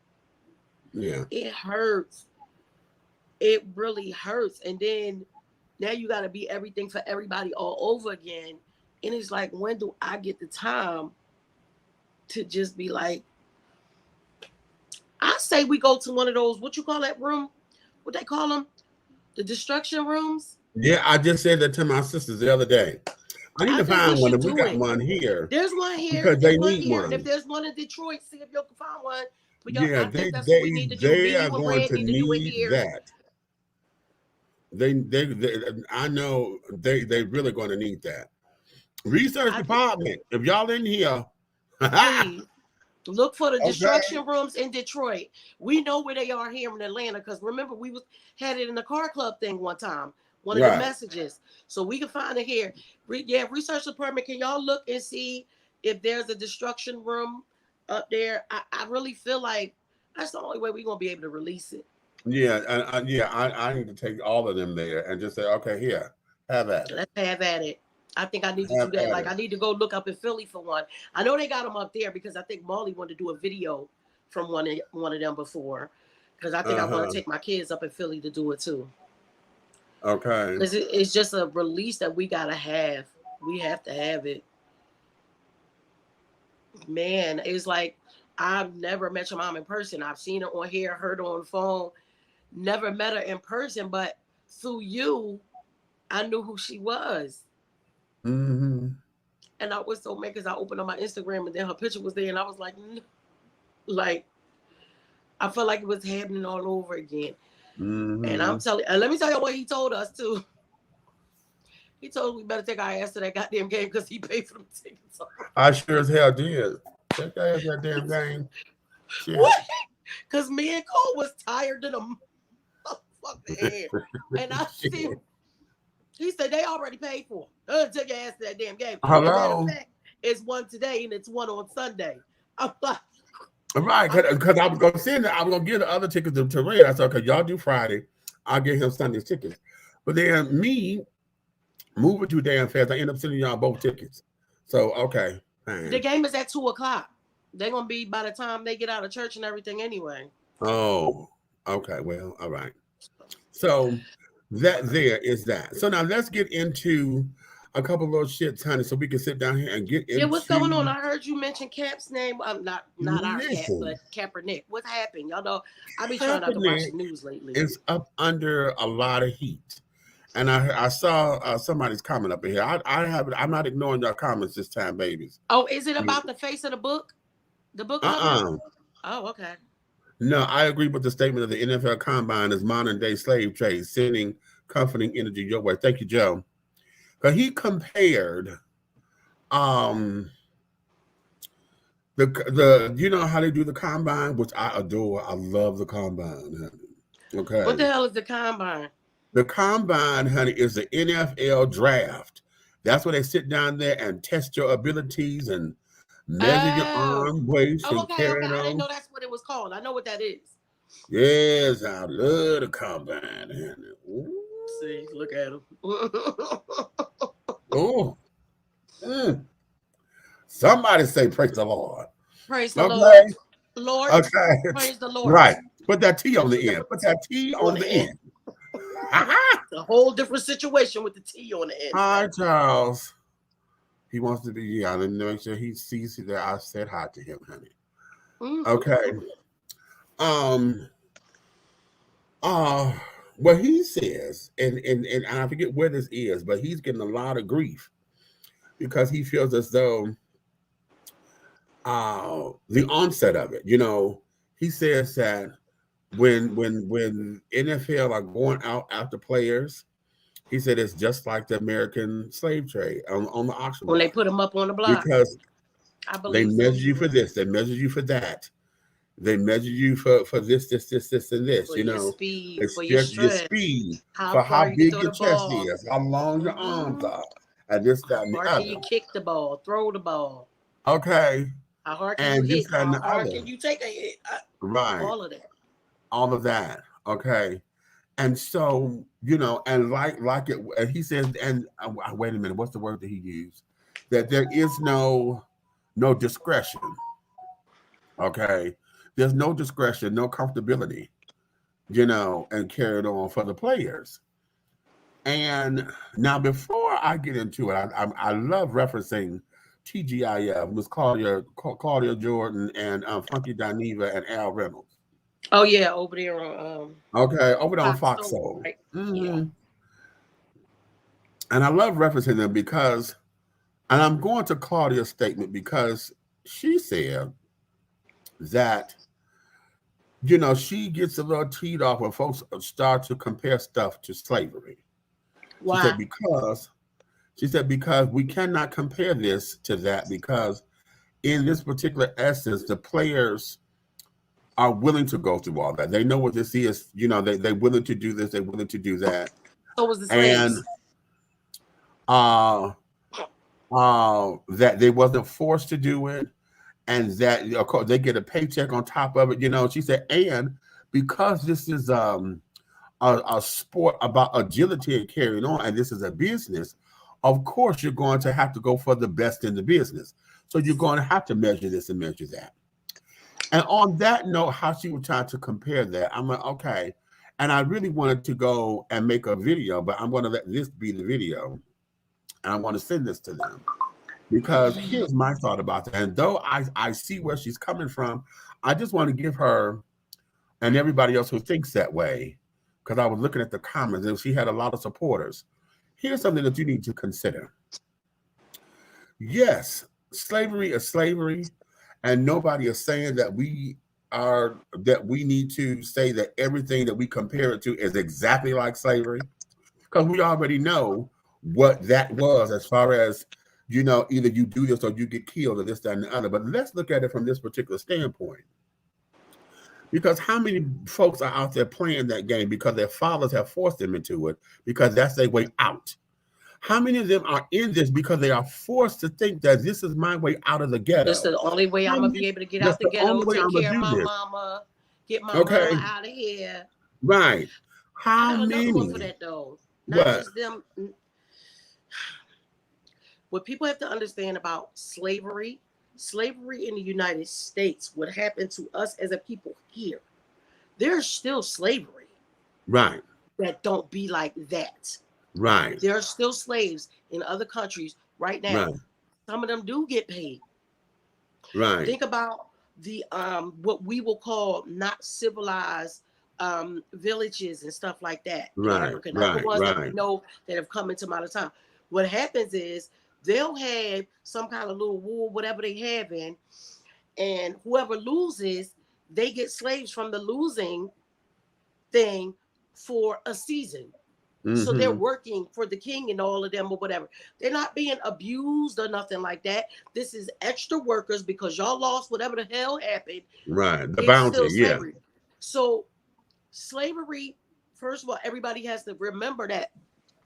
Yeah. It hurts. It really hurts. And then now you got to be everything for everybody all over again. And it's like, when do I get the time to just be like, I say we go to one of those, what you call that room? What they call them? The destruction rooms? Yeah, I just said that to my sisters the other day. I need to find one. If we got one here. There's one here. Because they need one. And if there's one in Detroit, see if you can find one. But yeah, they are going to need that. I know they really going to need that. Research department, if y'all in here, please look for the destruction rooms in Detroit. We know where they are here in Atlanta because remember we had it in the car club thing one time. One of the messages, so we can find it here. Research department, can y'all look and see if there's a destruction room up there? I really feel like that's the only way we're gonna be able to release it. Yeah, I need to take all of them there and just say, okay, here, have at it. Let's have at it. I think I need to do that. Like I need to go look up in Philly for one. I know they got them up there because I think Molly wanted to do a video from one of them before. Because I think I want to take my kids up in Philly to do it too. Okay. Because it's just a release that we gotta have. We have to have it. Man, it's like I've never met your mom in person. I've seen her on here, heard her on the phone, never met her in person, but through you, I knew who she was. Mm-hmm. And I was so mad because I opened up my Instagram and then her picture was there, and I was like, like, I felt like it was happening all over again. And I'm telling, and let me tell you what he told us too. He told us we better take our ass to that goddamn game because he paid for them tickets. I sure as hell did. Take that ass that damn game. Shit. What? Because me and Cole was tired to the motherfucking end. And I see, he said they already paid for it. Take your ass to that damn game. Hello. And matter of fact, it's one today and it's one on Sunday. I'm like, right, because I was gonna send it. I was gonna give the other tickets to Ray. I said, okay, y'all do Friday. I'll get him Sunday's tickets. But then me moving too damn fast, I end up sending y'all both tickets. So okay, fine. The game is at 2:00. They're gonna be by the time they get out of church and everything anyway. Oh, okay. Well, all right. So that there is that. So now let's get into a couple little shits, honey, so we can sit down here and get into. Yeah, what's going on? I heard you mention Cap's name. Not our Cap, Listen. but Kaepernick. What happened? Y'all know I be trying not to watch the news lately. It's up under a lot of heat. And I saw somebody's comment up in here. I'm not ignoring your comments this time, babies. Oh, is it about the face of the book? The book cover? Oh, okay. No, I agree with the statement of the NFL Combine as modern day slave trade, sending comforting energy your way. Thank you, Joe. But he compared the you know how they do the combine, which I adore. I love the combine, honey. Okay. What the hell is the combine? The combine, honey, is the NFL draft. That's where they sit down there and test your abilities and measure your arm waist and carry okay. I didn't on. know that's what it was called. I know what that is. Yes, I love the combine, honey. Ooh. See, look at him. Oh. Somebody say praise the Lord. Praise the Lord. Lord. Okay. Praise the Lord. Right. Put that T on the end. Put that T on the end. It's a whole different situation with the T on the end. Hi, Charles. He wants to be, yeah, let me make sure he sees that I said hi to him, honey. Okay. What he says, and I forget where this is, but he's getting a lot of grief because he feels as though the onset of it, you know, he says that when NFL are going out after players, he said it's just like the American slave trade on the auction block. When they put them up on the block. Because they measure you for this, they measure you for that. They measure you for this, and this. For you know, your speed, it's for just your speed, how for how big your chest ball. is, how long your arms are, and this, that, and the other. How hard can you kick the ball, throw the ball? Okay. How hard can you hit? How hard can you take a hit? Right. All of that. All of that. Okay. And so, you know, and like it, and he says, and wait a minute, what's the word that he used? That there is no discretion. Okay. There's no discretion, no comfortability, you know, and carried on for the players. And now, before I get into it, I love referencing TGIF, Miss Claudia Jordan, and Funky Dineva and Al Reynolds. Oh yeah, over there on over there on Fox Soul. Right? Yeah. And I love referencing them because, and I'm going to Claudia's statement because she said that, you know, she gets a little teed off when folks start to compare stuff to slavery. Why? She said because we cannot compare this to that, because in this particular essence, the players are willing to go through all that. They know what this is. You know, they're willing to do this. They're willing to do that. So was the slaves. And that they wasn't forced to do it, and that, of course, they get a paycheck on top of it. You know, she said, and because this is a sport about agility and carrying on, and this is a business, of course, you're going to have to go for the best in the business. So you're going to have to measure this and measure that. And on that note, how she was trying to compare that, I'm like, okay. And I really wanted to go and make a video, but I'm going to let this be the video. And I want to send this to them Because here's my thought about that. And though I see where she's coming from, I just want to give her and everybody else who thinks that way, because I was looking at the comments and she had a lot of supporters. Here's something that you need to consider. Yes, slavery is slavery, and nobody is saying that we need to say that everything that we compare it to is exactly like slavery, because we already know what that was as far as, you know, either you do this or you get killed or this, that, and the other. But let's look at it from this particular standpoint. Because how many folks are out there playing that game because their fathers have forced them into it, because that's their way out? How many of them are in this because they are forced to think that this is my way out of the ghetto? This is the only way I'm going to be able to get out the ghetto, take care of my mama, get my mama out of here. Right. How I got many? another one for that, though. Not just them. What people have to understand about slavery in the United States, what happened to us as a people here, there's still slavery. Right. That don't be like that. Right. There are still slaves in other countries right now. Right. Some of them do get paid. Right. Think about the what we will call not civilized villages and stuff like that. Right. Africa. Not the ones that we know that have come into modern time. What happens is they'll have some kind of little war, whatever they have in, and whoever loses, they get slaves from the losing thing for a season. Mm-hmm. So they're working for the king and all of them or whatever. They're not being abused or nothing like that. This is extra workers because y'all lost whatever the hell happened. Right. The bounty, yeah. So slavery, first of all, everybody has to remember that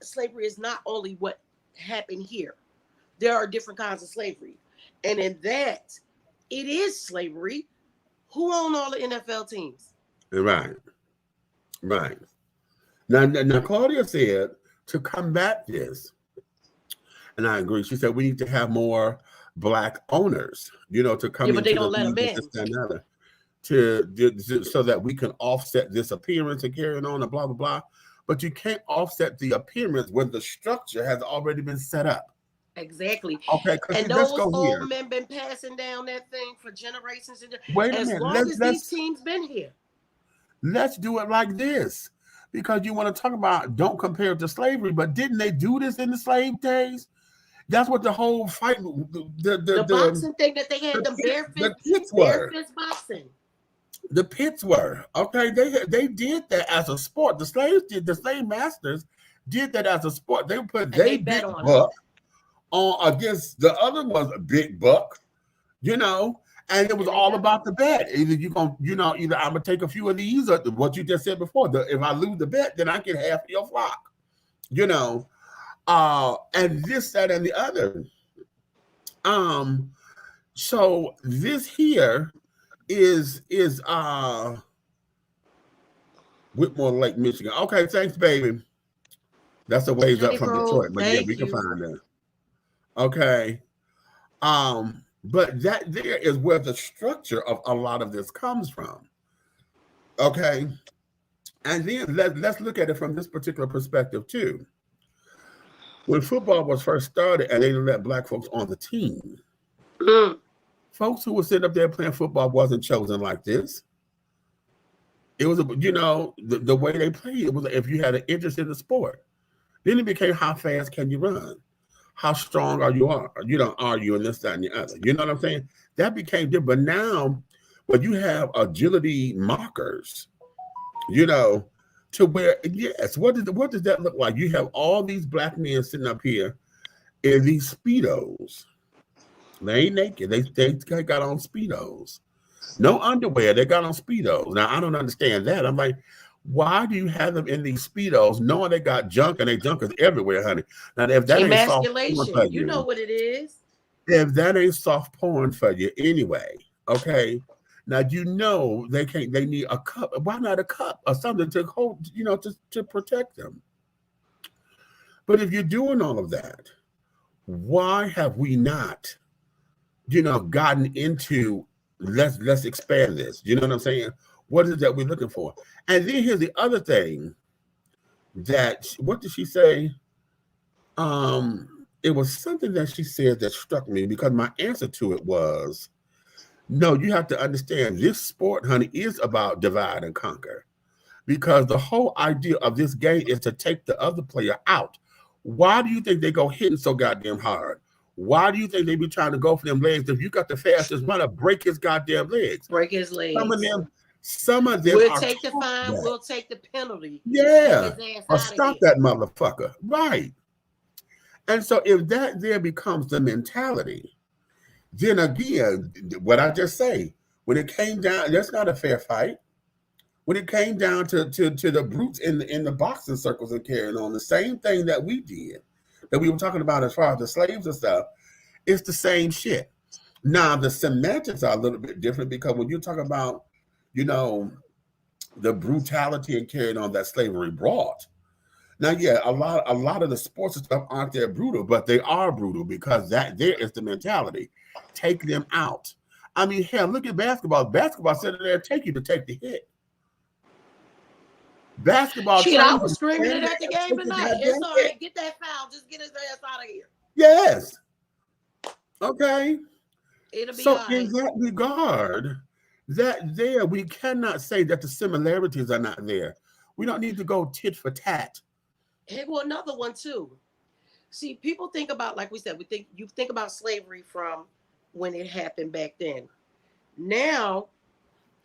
slavery is not only what happened here. There are different kinds of slavery. And in that, it is slavery. Who own all the NFL teams? Right. Right. Now, Claudia said to combat this, and I agree. She said we need to have more Black owners, you know, to come in. But they don't let them in. So that we can offset this appearance and carrying on and blah, blah, blah. But you can't offset the appearance when the structure has already been set up. Exactly. Okay. And those old men been passing down that thing for generations. Wait a minute. As long as these teams been here. Let's do it like this. Because you want to talk about don't compare it to slavery, but didn't they do this in the slave days? That's what the whole fight, the boxing thing that they had, bare fist boxing. The pits were okay. They did that as a sport. The slave masters did that as a sport. They put their big buck on against the other one's big buck, you know. And it was all about the bet. Either either I'm gonna take a few of these, or what you just said before. If I lose the bet, then I get half of your flock, you know. And this, that, and the other. So this here is Whitmore Lake, Michigan. Okay, thanks, baby. That's a ways up from Detroit, but yeah, we can find that. Okay. But that there is where the structure of a lot of this comes from. Okay. And then let's look at it from this particular perspective too. When football was first started and they didn't let Black folks on the team, folks who were sitting up there playing football wasn't chosen like this. It was, the way they played, it was if you had an interest in the sport. Then it became how fast can you run? How strong are you and this, that, and the other. You know what I'm saying? That became different. But now, when you have agility markers, to where, yes, what does that look like? You have all these Black men sitting up here in these Speedos. They ain't naked. They got on Speedos. No underwear. They got on Speedos. Now, I don't understand that. I'm like, why do you have them in these Speedos knowing they got junk and they junk is everywhere, honey? Now, if that ain't soft porn for you know what it is. If that ain't soft porn for you anyway, okay? Now, they need a cup. Why not a cup or something to hold, to protect them? But if you're doing all of that, why have we not, gotten into, let's expand this? You know what I'm saying? What is that we're looking for? And then here's the other thing what did she say? it was something that she said that struck me, because my answer to it was, no, you have to understand this sport, honey, is about divide and conquer. Because the whole idea of this game is to take the other player out. Why do you think they go hitting so goddamn hard? Why do you think they be trying to go for them legs? If you got the fastest runner, break his goddamn legs. Break his legs. Some of them We'll are take the taught fine. that. We'll take the penalty. Yeah. Take his ass Or out stop of here. that motherfucker. Right. And so if that there becomes the mentality, then again, what I just say, when it came down, that's not a fair fight. When it came down to the brutes in the boxing circles and carrying on, the same thing that we did, that we were talking about as far as the slaves and stuff, it's the same shit. Now, the semantics are a little bit different, because when you talk about, you know, the brutality and carrying on that slavery brought, now, yeah, a lot of the sports and stuff aren't that brutal, but they are brutal, because that there is the mentality. Take them out. I mean, hell, look at basketball. Basketball sitting there take you to take the hit. Basketball. Shit, I was screaming it at the game tonight. It's all right. Get that foul. Just get his ass out of here. Yes. Okay. It'll be So all right. in that regard, that there, we cannot say that the similarities are not there. We don't need to go tit for tat. Hey, well, another one too. See, people think about, like we said, you think about slavery from when it happened back then. Now,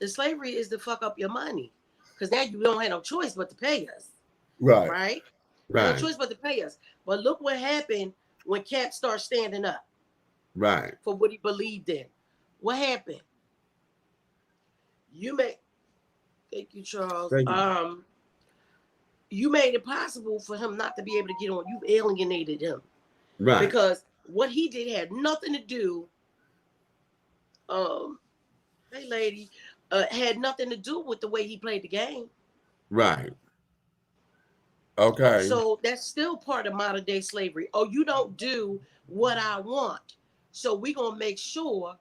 the slavery is to fuck up your money, because now you don't have no choice but to pay us. Right. Right? Right. No choice but to pay us. But look what happened when Cap started standing up Right. for what he believed in. What happened? Thank you, Charles. Thank you. You made it possible for him not to be able to get on. You've alienated him. Right. Because what he did had nothing to do, hey lady, had nothing to do with the way he played the game. Right. Okay. So that's still part of modern day slavery. Oh, you don't do what I want, so we're gonna make sure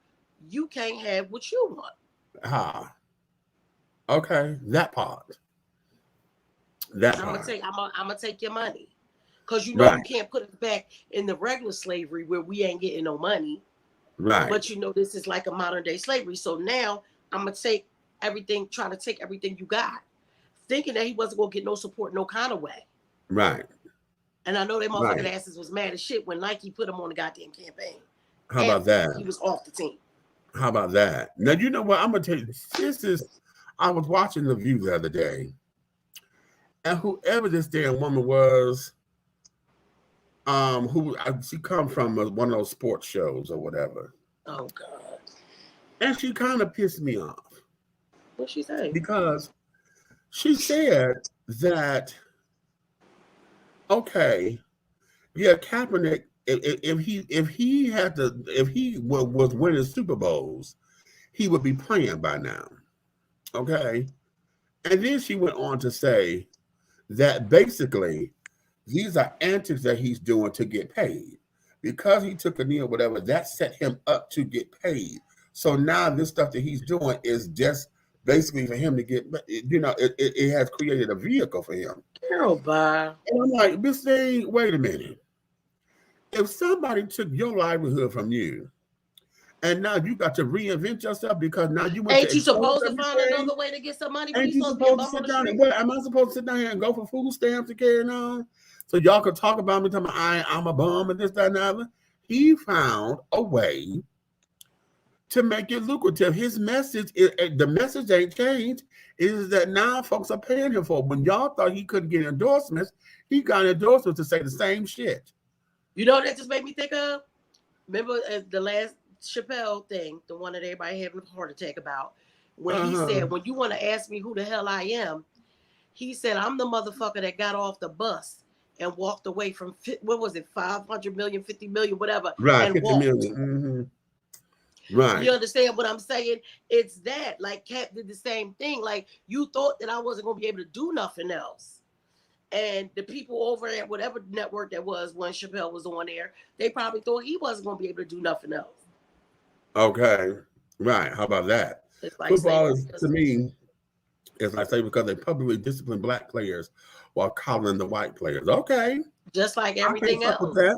you can't have what you want. Okay, that part. That I'm part. gonna take your money, because you know Right. you can't put us back in the regular slavery where we ain't getting no money. Right. But you know this is like a modern day slavery. So now I'm gonna take everything, try to take everything you got, thinking that he wasn't gonna get no support, no kind of way. Right. And I know they motherfucking Right. asses was mad as shit when Nike put him on the goddamn campaign. How about that? He was off the team. How about that? Now, you know what? I'm going to tell you, I was watching The View the other day, and whoever this damn woman was, she come from one of those sports shows or whatever. Oh, God. And she kind of pissed me off. What'd she say? Because she said that, okay, yeah, Kaepernick, if he was winning Super Bowls, he would be playing by now. Okay. And then she went on to say that basically these are antics that he's doing to get paid. Because he took a knee or whatever, that set him up to get paid. So now this stuff that he's doing is just basically for him to get, you know, it has created a vehicle for him. Girl, bye. And I'm like, Miss Thing, wait a minute. If somebody took your livelihood from you, and now you got to reinvent yourself because now you went Ain't you supposed to find another way to get some money? Ain't you supposed to sit down? What am I supposed to sit down here and go for food stamps and carrying on? So y'all could talk about me, talking about I'm a bum and this, that, and the other. He found a way to make it lucrative. His message, the message ain't changed, is that now folks are paying him for it. When y'all thought he couldn't get endorsements, he got endorsements to say the same shit. You know what that just made me think of? Remember the last Chappelle thing, the one that everybody having a heart attack about, when he said, when you want to ask me who the hell I am, he said, I'm the motherfucker that got off the bus and walked away from, what was it, 500 million, 50 million, whatever. Right, and 50 walked. million. Mm-hmm. Right. You understand what I'm saying? It's that, like Cap did the same thing. Like, you thought that I wasn't going to be able to do nothing else. And the people over at whatever network that was when Chappelle was on there, they probably thought he wasn't going to be able to do nothing else. Okay. Right. How about that? Like Football is, to me, is I say, because they publicly discipline black players while coddling the white players. Okay. Just like everything else. With that.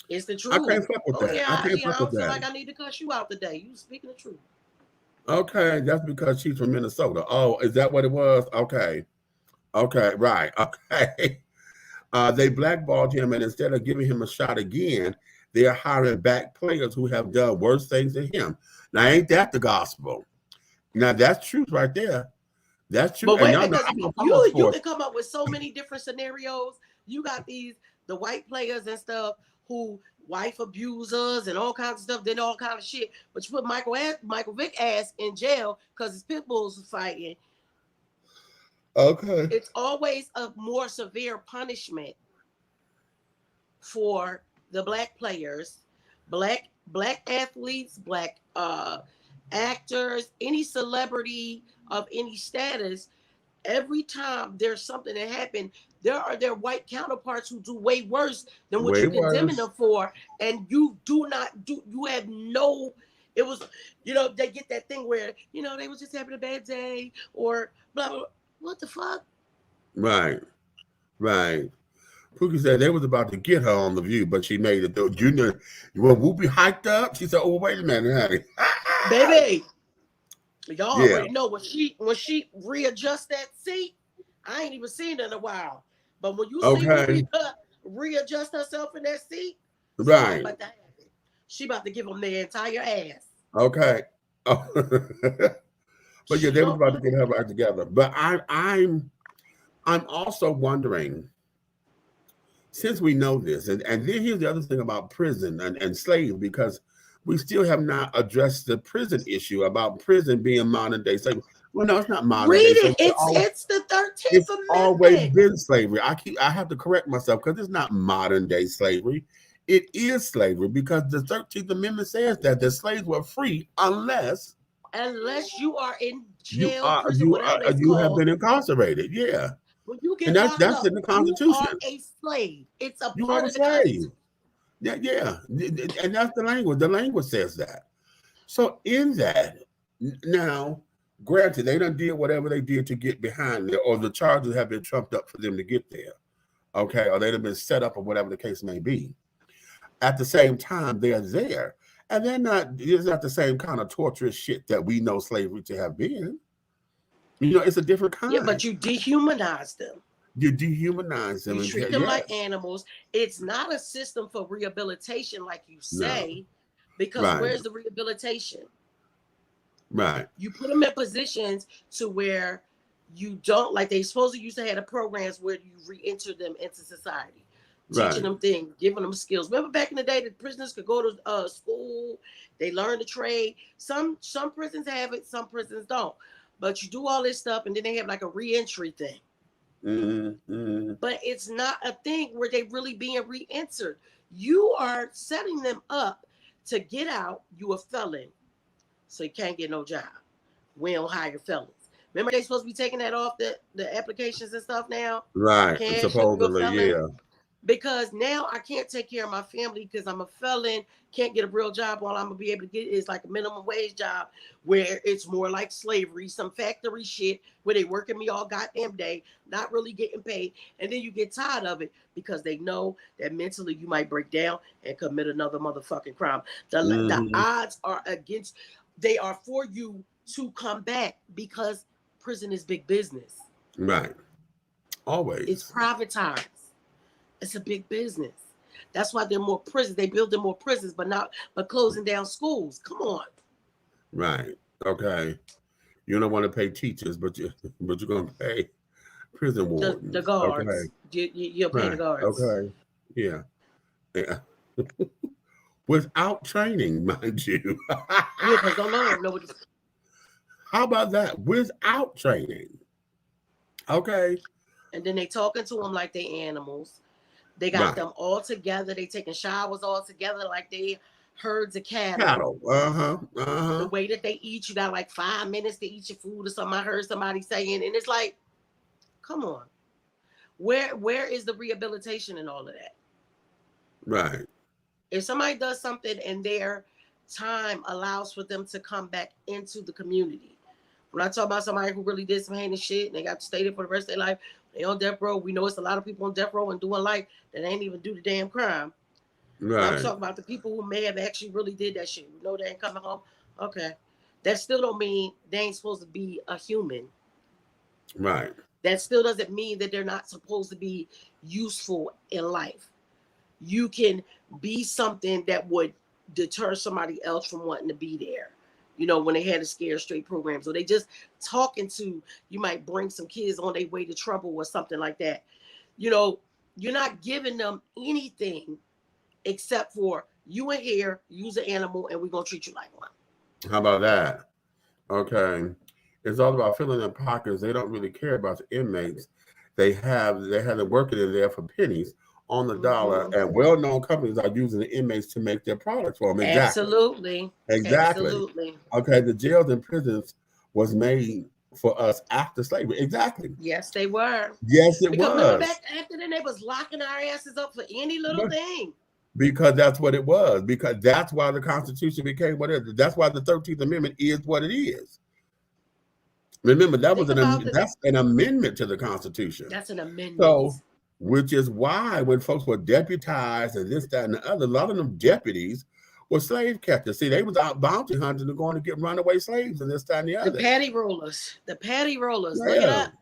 It's the I truth. can't fuck with Oh that. yeah, I can't I fuck with don't feel that. like I need to cuss you out today. You speaking the truth. Okay, that's because she's from Minnesota. Oh, is that what it was? Okay. Okay, right. Okay. They blackballed him, and instead of giving him a shot again, they are hiring back players who have done worse things than him. Now, ain't that the gospel? Now, that's truth right there. That's true. But And wait, y'all know because I'm gonna follow you sports. can come up with so many different scenarios. You got the white players and stuff who wife abusers and all kinds of stuff, then all kind of shit. But you put Michael Vick ass in jail because his pit bulls was fighting. Okay. It's always a more severe punishment for the black players, black athletes, black actors, any celebrity of any status. Every time there's something that happened, there are their white counterparts who do way worse than what Way you condemning worse. them for, and you do not do. You have no. It was, they get that thing where they was just having a bad day or blah blah. Blah. What the fuck? Right. Right. Pookie said they was about to get her on The View, but she made it though. Junior, when Whoopi hiked up, she said, "Oh, wait a minute, honey." Baby, y'all Yeah. already know when she readjusts that seat. I ain't even seen her in a while, but when you see Okay. Whoopi readjust herself in that seat, Right. about to happen. She about to give them their entire ass. Okay. Oh. But yeah, they was about to get her back together. But I'm also wondering, since we know this, and then here's the other thing about prison and slaves, because we still have not addressed the prison issue about prison being modern day slavery. Well, no, it's not modern Read day it. slavery. It's the 13th It's always Amendment. been slavery. I have to correct myself because it's not modern day slavery. It is slavery because the 13th Amendment says that the slaves were free unless you are in jail, prison, whatever it's you have called. been incarcerated. Yeah. When you And get locked that's up, in the you are Constitution. a slave. It's a You part are a of the slave. Constitution. Yeah, yeah. And that's the language. The language says that. So in that, now, granted, they done did whatever they did to get behind there, or the charges have been trumped up for them to get there. Okay, or they'd have been set up or whatever the case may be. At the same time, they're there. And it's not the same kind of torturous shit that we know slavery to have been. It's a different kind. Yeah, but you dehumanize them. You dehumanize them. You And treat them like animals. It's not a system for rehabilitation, like you say, because where's the rehabilitation? Right. You put them in positions to where you don't, like they supposedly used to have the programs where you re-enter them into society, teaching them things, giving them skills. Remember back in the day, the prisoners could go to school, they learn the trade. Some prisons have it, some prisons don't. But you do all this stuff, and then they have like a re-entry thing. Mm-hmm. But it's not a thing where they really being re-entered. You are setting them up to get out. You a felon, so you can't get no job. We don't hire felons. Remember they supposed to be taking that off the applications and stuff now? Right. Supposedly, yeah. Because now I can't take care of my family because I'm a felon, can't get a real job. All I'm going to be able to get is like a minimum wage job where it's more like slavery, some factory shit where they working me all goddamn day, not really getting paid. And then you get tired of it because they know that mentally you might break down and commit another motherfucking crime. The odds are against, they are for you to come back because prison is big business. Right. Always. It's privatized. It's a big business. That's why there are more prisons. They building more prisons, but closing down schools. Come on. Right. Okay. You don't want to pay teachers, but you're gonna pay prison wardens. The guards. Okay. You'll pay the guards. Okay. Yeah. Yeah. Without training, mind you. Yeah, because don't know what. How about that? Without training. Okay. And then they talking to them like they animals. They got them all together. They taking showers all together like they herds of cattle. The way that they eat, you got like 5 minutes to eat your food or something. I heard somebody saying, and it's like, come on. Where is the rehabilitation and all of that? Right. If somebody does something and their time allows for them to come back into the community. When I talk about somebody who really did some heinous shit and they got to stay there for the rest of their life, they on death row. We know it's a lot of people on death row and doing life that ain't even do the damn crime. I'm Right. talking about the people who may have actually really did that shit. You know they ain't coming home. Okay. That still don't mean they ain't supposed to be a human. Right. That still doesn't mean that they're not supposed to be useful in life. You can be something that would deter somebody else from wanting to be there. You know, when they had a Scared Straight program. So they just talking to, you might bring some kids on their way to trouble or something like that. You know, you're not giving them anything except for you in here, use an animal, and we're going to treat you like one. How about that? Okay. It's all about filling their pockets. They don't really care about the inmates. They have them working in there for pennies on the dollar, and well-known companies are using the inmates to make their products for them. Exactly. Absolutely. Exactly. Absolutely. Okay, the jails and prisons was made for us after slavery. Exactly. Yes, they were. Yes, it Because was. remember back after then, they was locking our asses up for any little thing. Because that's what it was. Because that's why the Constitution became what it is. That's why the 13th Amendment is what it is. Remember, that's an amendment to the Constitution. That's an amendment. So, which is why when folks were deputized and this, that, and the other, a lot of them deputies were slave catchers. See, they was out bounty hunting and going to get runaway slaves and this, that, and the other. The patty rollers. The patty rollers. Yeah. Look it up.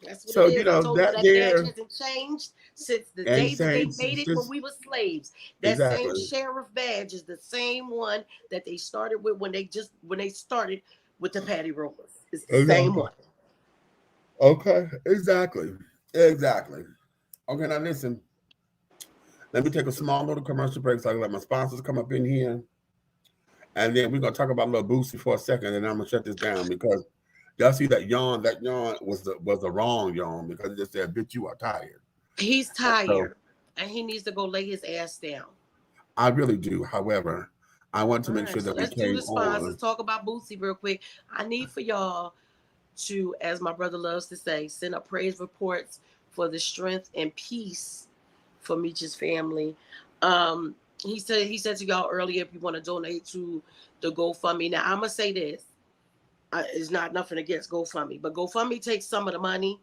That's what So, it is. you know, I told that badge there hasn't changed since the day that they made it when we were slaves. That Exactly. same sheriff badge is the same one that they started with when they started with the patty rollers. It's the same one. Okay, exactly. Exactly. Okay, now listen. Let me take a small little commercial break so I can let my sponsors come up in here. And then we're going to talk about a little Boosie for a second, and I'm going to shut this down because y'all see that yawn was the wrong yawn because it just said, bitch, you are tired. He's tired, and he needs to go lay his ass down. I really do. However, I want to make sure that let's we came do the sponsors. on. Talk about Boosie real quick. I need for y'all to, as my brother loves to say, send up praise reports for the strength and peace for Meech's family. He said to y'all earlier, if you want to donate to the GoFundMe. Now I'm gonna say this: it's not nothing against GoFundMe, but GoFundMe takes some of the money.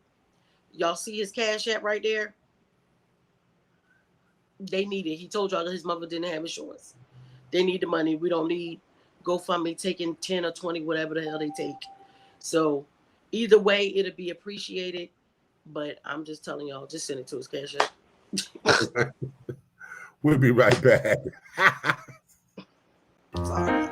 Y'all see his Cash App right there? They need it. He told y'all that his mother didn't have insurance. They need the money. We don't need GoFundMe taking 10 or 20, whatever the hell they take. So either way, it'll be appreciated. But I'm just telling y'all, just send it to his Cash App. We'll be right back. Sorry.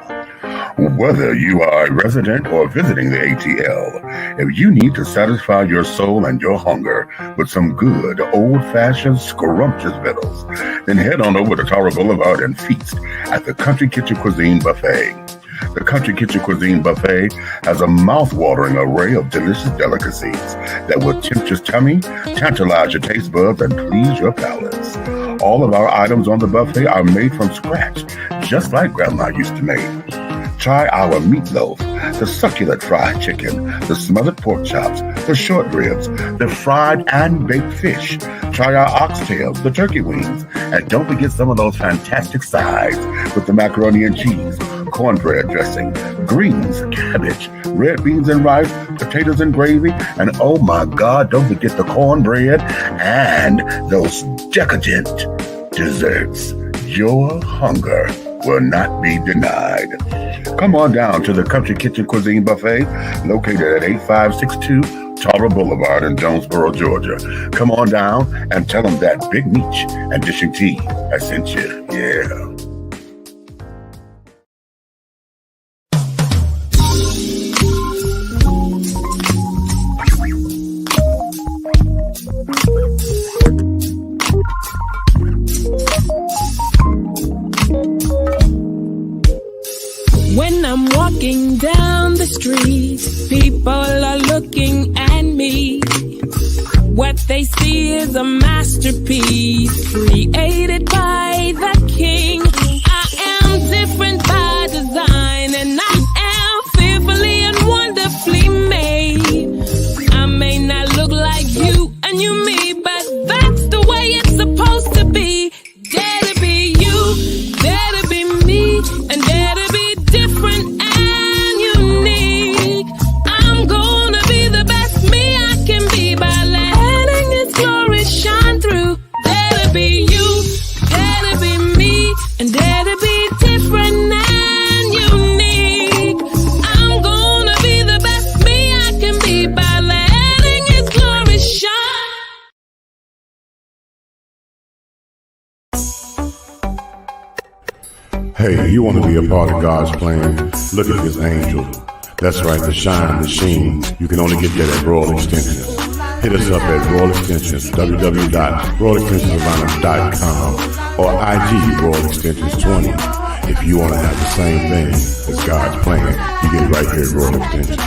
Whether you are a resident or visiting the ATL, if you need to satisfy your soul and your hunger with some good old-fashioned scrumptious victuals, then head on over to Tara Boulevard and feast at the Country Kitchen Cuisine Buffet. The Country Kitchen Cuisine Buffet has a mouth-watering array of delicious delicacies that will tempt your tummy, tantalize your taste buds, and please your palates. All of our items on the buffet are made from scratch, just like Grandma used to make. Try our meatloaf, the succulent fried chicken, the smothered pork chops, the short ribs, the fried and baked fish. Try our oxtails, the turkey wings, and don't forget some of those fantastic sides with the macaroni and cheese, cornbread dressing, greens, cabbage, red beans and rice, potatoes and gravy, and oh my God, don't forget the cornbread and those decadent desserts. Your hunger will not be denied. Come on down to the Country Kitchen Cuisine Buffet, located at 8562 Tara Boulevard in Jonesboro, Georgia. Come on down and tell them that Big Meech and Dishing Tea has sent you. Yeah. When I'm walking down the street, people are looking at me. What they see is a masterpiece created by the king. I am different by design, and I am fearfully and wonderfully made. I may not look like you and you me, but that's the way it's supposed to be. Dare to be you, dare to be me, and dare to be different and unique. I'm gonna be the best me I can be by letting His glory shine through. Dare to be you, dare to Hey, you want to be a part of God's plan? Look at this angel. That's right, the shine, the sheen. You can only get that at Royal Extensions. Hit us up at Royal Extensions, www.royalextensionsdesigner.com or IG Royal Extensions 20. If you want to have the same thing as God's plan, you get it right here at Royal Extensions.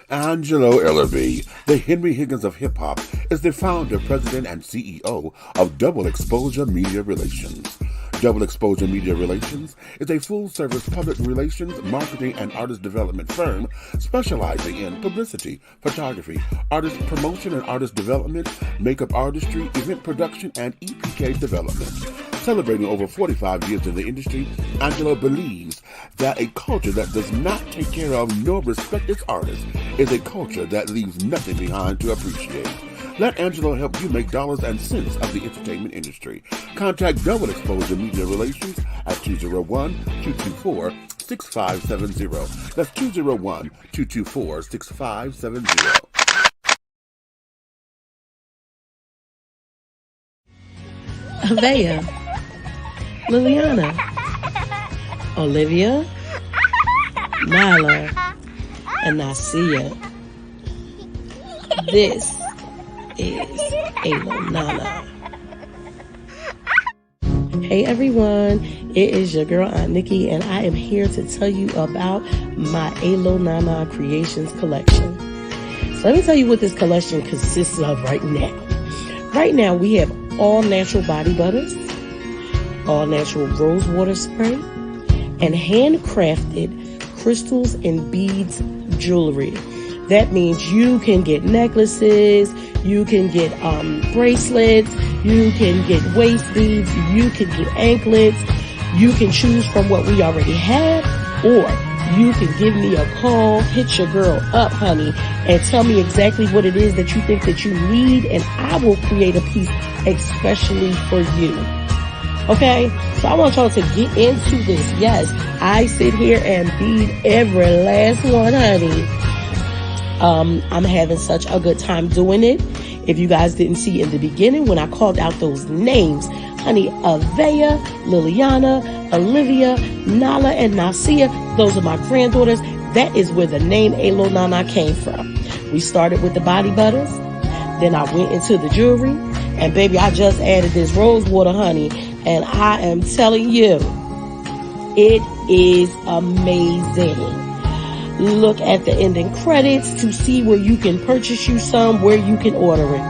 Angelo Ellerby, the Henry Higgins of hip-hop, is the founder, president, and CEO of Double Exposure Media Relations. Double Exposure Media Relations is a full-service public relations, marketing, and artist development firm specializing in publicity, photography, artist promotion and artist development, makeup artistry, event production, and EPK development. Celebrating over 45 years in the industry, Angelo believes that a culture that does not take care of nor respect its artists is a culture that leaves nothing behind to appreciate. Let Angelo help you make dollars and cents of the entertainment industry. Contact Double Exposure Media Relations at 201-224-6570. That's 201-224-6570. Avea, Liliana, Olivia, Nyla, and Nasia. This is Alo Nana. Hey everyone, it is your girl Aunt Nikki, and I am here to tell you about my Alo Nana Creations collection. So let me tell you what this collection consists of right now. Right now we have all natural body butters, all natural rose water spray, and handcrafted crystals and beads jewelry. That means you can get necklaces, you can get bracelets, you can get waist beads, you can get anklets. You can choose from what we already have, or you can give me a call, hit your girl up, honey, and tell me exactly what it is that you think that you need, and I will create a piece especially for you. Okay, so I want y'all to get into this. Yes, I sit here and bead every last one, honey. I'm having such a good time doing it. If you guys didn't see in the beginning when I called out those names, honey, Avea, Liliana, Olivia, Nala, and Nasia, those are my granddaughters. That is where the name Alo Nana came from. We started with the body butters, then I went into the jewelry, and baby, I just added this rose water, honey, and I am telling you, it is amazing. Look at the ending credits to see where you can purchase you some, where you can order it.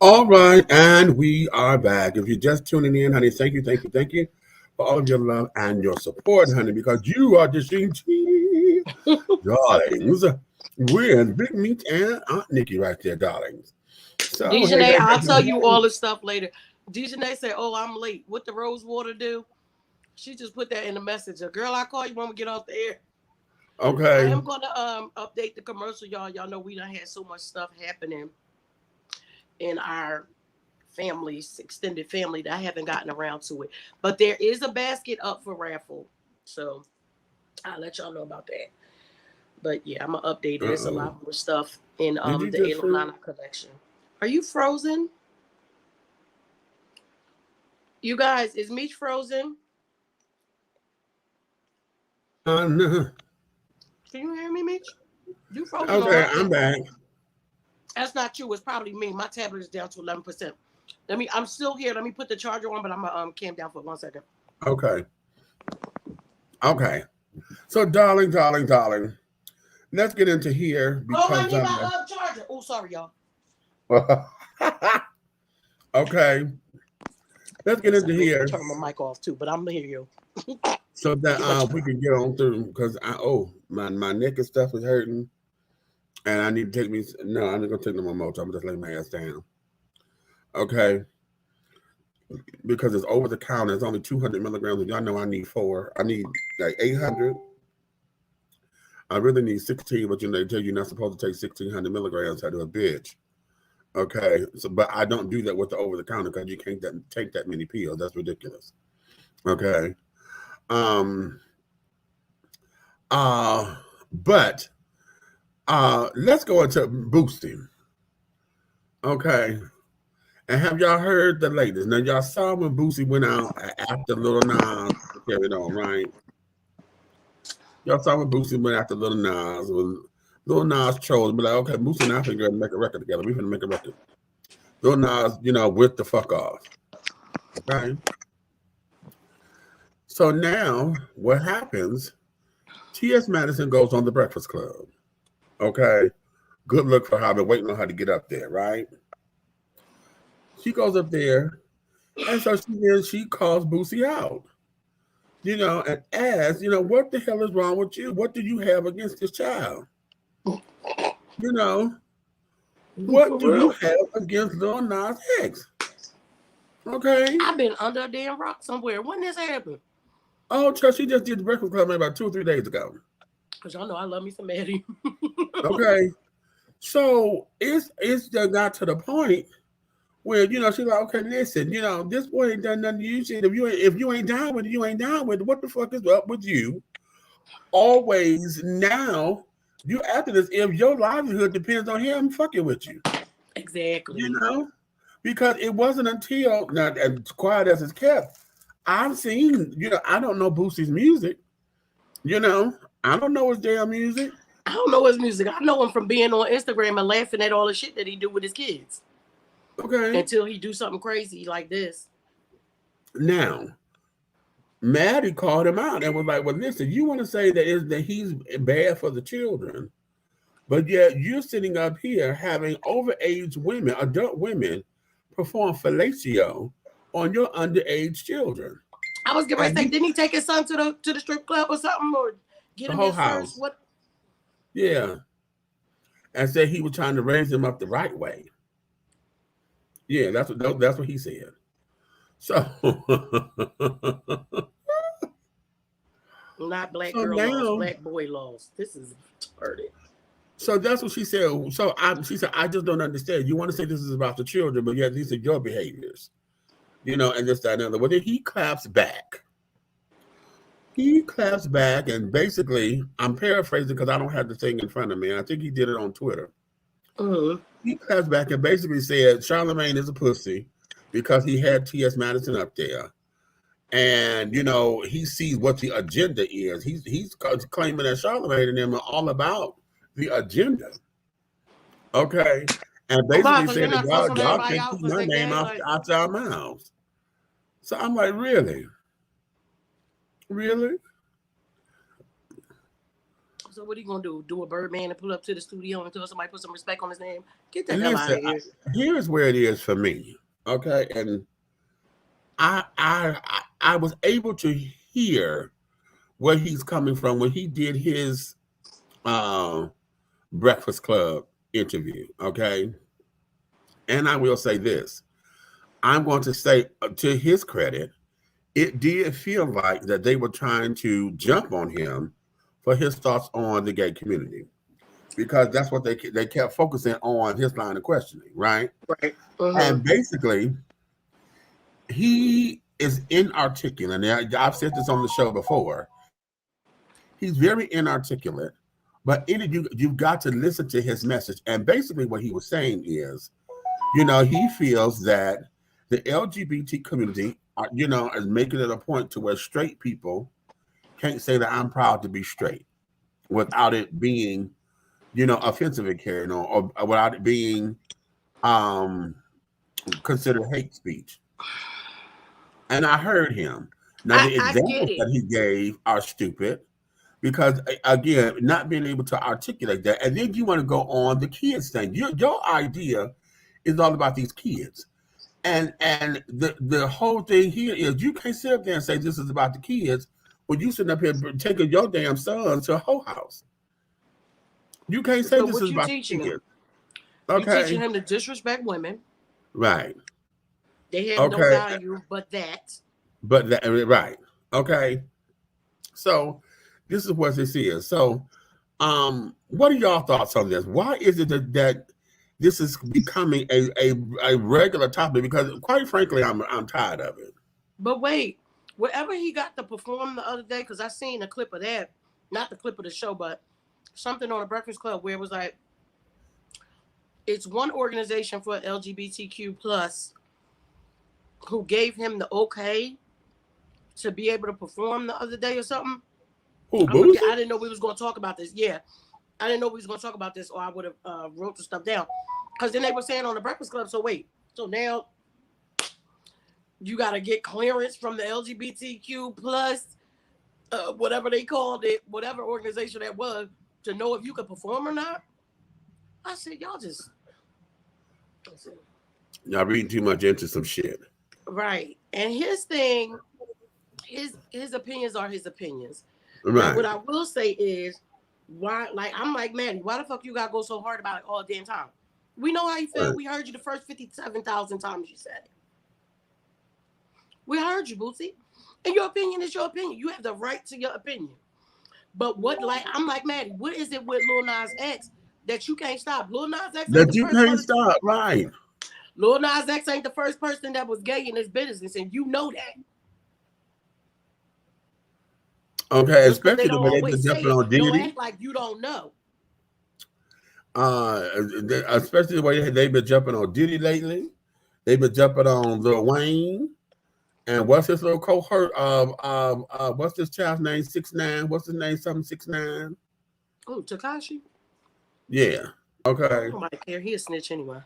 All right, and we are back. If you're just tuning in, honey, thank you for all of your love and your support, honey, because you are the darlings. We're Big Meat and Aunt Nikki right there, darlings. So, Dejanay, I'll tell you all this stuff later. Dejanay said, "Oh, I'm late. What the rose water do?" She just put that in the message. Girl, I call you when we get off the air. Okay. I am gonna update the commercial, y'all. Y'all know we done had so much stuff happening in our families, extended family, that I haven't gotten around to it. But there is a basket up for raffle. So I'll let y'all know about that. But yeah, I'm gonna update it. There's a lot more stuff in the Alo Nana collection. Are you frozen? You guys, is Meech frozen? No. Can you hear me, Meech? You frozen? Okay, I'm back. That's not you. It's probably me. My tablet is down to 11%. I'm still here. Let me put the charger on, but I'm gonna cam down for 1 second. Okay. So, darling. let's get into here Oh, I because need my charger. Oh, sorry, y'all. okay, let's get into here. Turn my mic off too, but I'm gonna hear you. So that we can get on through because my neck and stuff is hurting, and I need to take me. No, I'm not gonna take no more Motor. I'm just laying my ass down. Okay, because it's over the counter. It's only 200 milligrams, and y'all know I need 4. I need like 800. I really need 16, but they tell you you're not supposed to take 1,600 milligrams out of a bitch. Okay, so but I don't do that with the over the counter because you can't take that many pills. That's ridiculous. Okay. But let's go into boosting. Okay. And have y'all heard the latest? Now y'all saw when Boosie went out after Lil Nas carried on, right? Y'all saw when Boosie went after Lil Nas. When Lil Nas chose, be like, okay, Boosie and I finna make a record together. We finna make a record. Lil Nas, whipped the fuck off. Okay. So now what happens? T.S. Madison goes on the Breakfast Club. Okay. Good luck for her. I've been waiting on her to get up there, right? She goes up there, and so she calls Boosie out. And asks, what the hell is wrong with you? What do you have against this child? What do you have against Lil Nas X? Okay. I've been under a damn rock somewhere. When this happened? Oh, she just did the Breakfast Club maybe about 2 or 3 days ago. Because y'all know I love me some Maddie. Okay. So it's just got to the point where, she's like, okay, listen, this boy ain't done nothing to you. Shit, if you ain't down with it, you ain't down with it. What the fuck is up with you? Always now, you after this, if your livelihood depends on him fucking with you. Exactly. Because it wasn't until, now, as quiet as it's kept, I've seen, I don't know Boosie's music. I don't know his damn music. I don't know his music. I know him from being on Instagram and laughing at all the shit that he do with his kids. Okay. Until he do something crazy like this. Now, Maddie called him out and was like, well, listen, you want to say that he's bad for the children, but yet you're sitting up here having overage women, adult women, perform fellatio on your underage children. I was going to say, didn't he take his son to the strip club or something, or get him his first? What? Yeah, and said he was trying to raise him up the right way. Yeah, that's what he said. So not black girl laws, black boy laws. This is retarded. So that's what she said. So she said, I just don't understand. You want to say this is about the children, but yet these are your behaviors, and this, that, and the other. Well, then he claps back. He claps back, and basically, I'm paraphrasing because I don't have the thing in front of me. I think he did it on Twitter. Mm-hmm. He claps back and basically said Charlamagne is a pussy because he had T.S. Madison up there. And, he sees what the agenda is. He's claiming that Charlamagne and them are all about the agenda. Okay. And basically saying that y'all can't keep my name out our mouths. So I'm like, really? Really? So what are you gonna do? Do a Birdman and pull up to the studio and tell somebody put some respect on his name? Get the hell out of here. Here's where it is for me. Okay. And I was able to hear where he's coming from when he did his Breakfast Club interview. Okay. And I will say this. I'm going to say, to his credit, it did feel like that they were trying to jump on him for his thoughts on the gay community, because that's what they kept focusing on, his line of questioning, right? Right. And basically, he is inarticulate. And I've said this on the show before. He's very inarticulate, but you've got to listen to his message. And basically what he was saying is, he feels that the LGBT community, is making it a point to where straight people can't say that I'm proud to be straight without it being, offensive and carrying on, or without it being considered hate speech. And I heard him. Now, the examples that he gave are stupid because again, not being able to articulate that, and then you want to go on the kids thing. Your idea is all about these kids, and the whole thing here is you can't sit up there and say this is about the kids when you sitting up here taking your damn son to a whole house. You can't say So this what is you about teaching the him? kids. You Okay, teaching him to disrespect women. right. They have no Okay, value but that. but that, right. Okay, so this is what this is. So, what are y'all thoughts on this? Why is it that this is becoming a regular topic? Because quite frankly, I'm tired of it. But wait, wherever he got to perform the other day, because I seen a clip of that, not the clip of the show, but something on the Breakfast Club where it was like, it's one organization for LGBTQ plus who gave him the okay to be able to perform the other day or something. Who, Boosie? I didn't know we was going to talk about this. Yeah, I didn't know we was going to talk about this, or I would have wrote the stuff down. Because then they were saying on the Breakfast Club, so wait, so now you got to get clearance from the LGBTQ plus, whatever they called it, whatever organization that was, to know if you could perform or not. I said, y'all just... Y'all reading too much into some shit. Right. And his thing, his opinions are his opinions. Right. Now, what I will say is, why, like, I'm like, Maddie, why the fuck you got to go so hard about it all damn time? We know how you feel. Right. We heard you the first 57,000 times you said it. We heard you, Boosie. And your opinion is your opinion. You have the right to your opinion. But what, like, I'm like, Maddie, what is it with Lil Nas X that you can't stop? Lil Nas X that you can't stop, right? Lil Nas X ain't the first person that was gay in his business, and you know that. Okay, especially the way they've been jumping on Diddy. Don't act like you don't know. Especially the way they've been jumping on Diddy lately. They've been jumping on Lil Wayne. And what's his little cohort? What's this child's name? 6ix9ine. What's his name? Something 6ix9ine. Oh, Tekashi. Yeah. Okay. Nobody care. He a snitch anyway.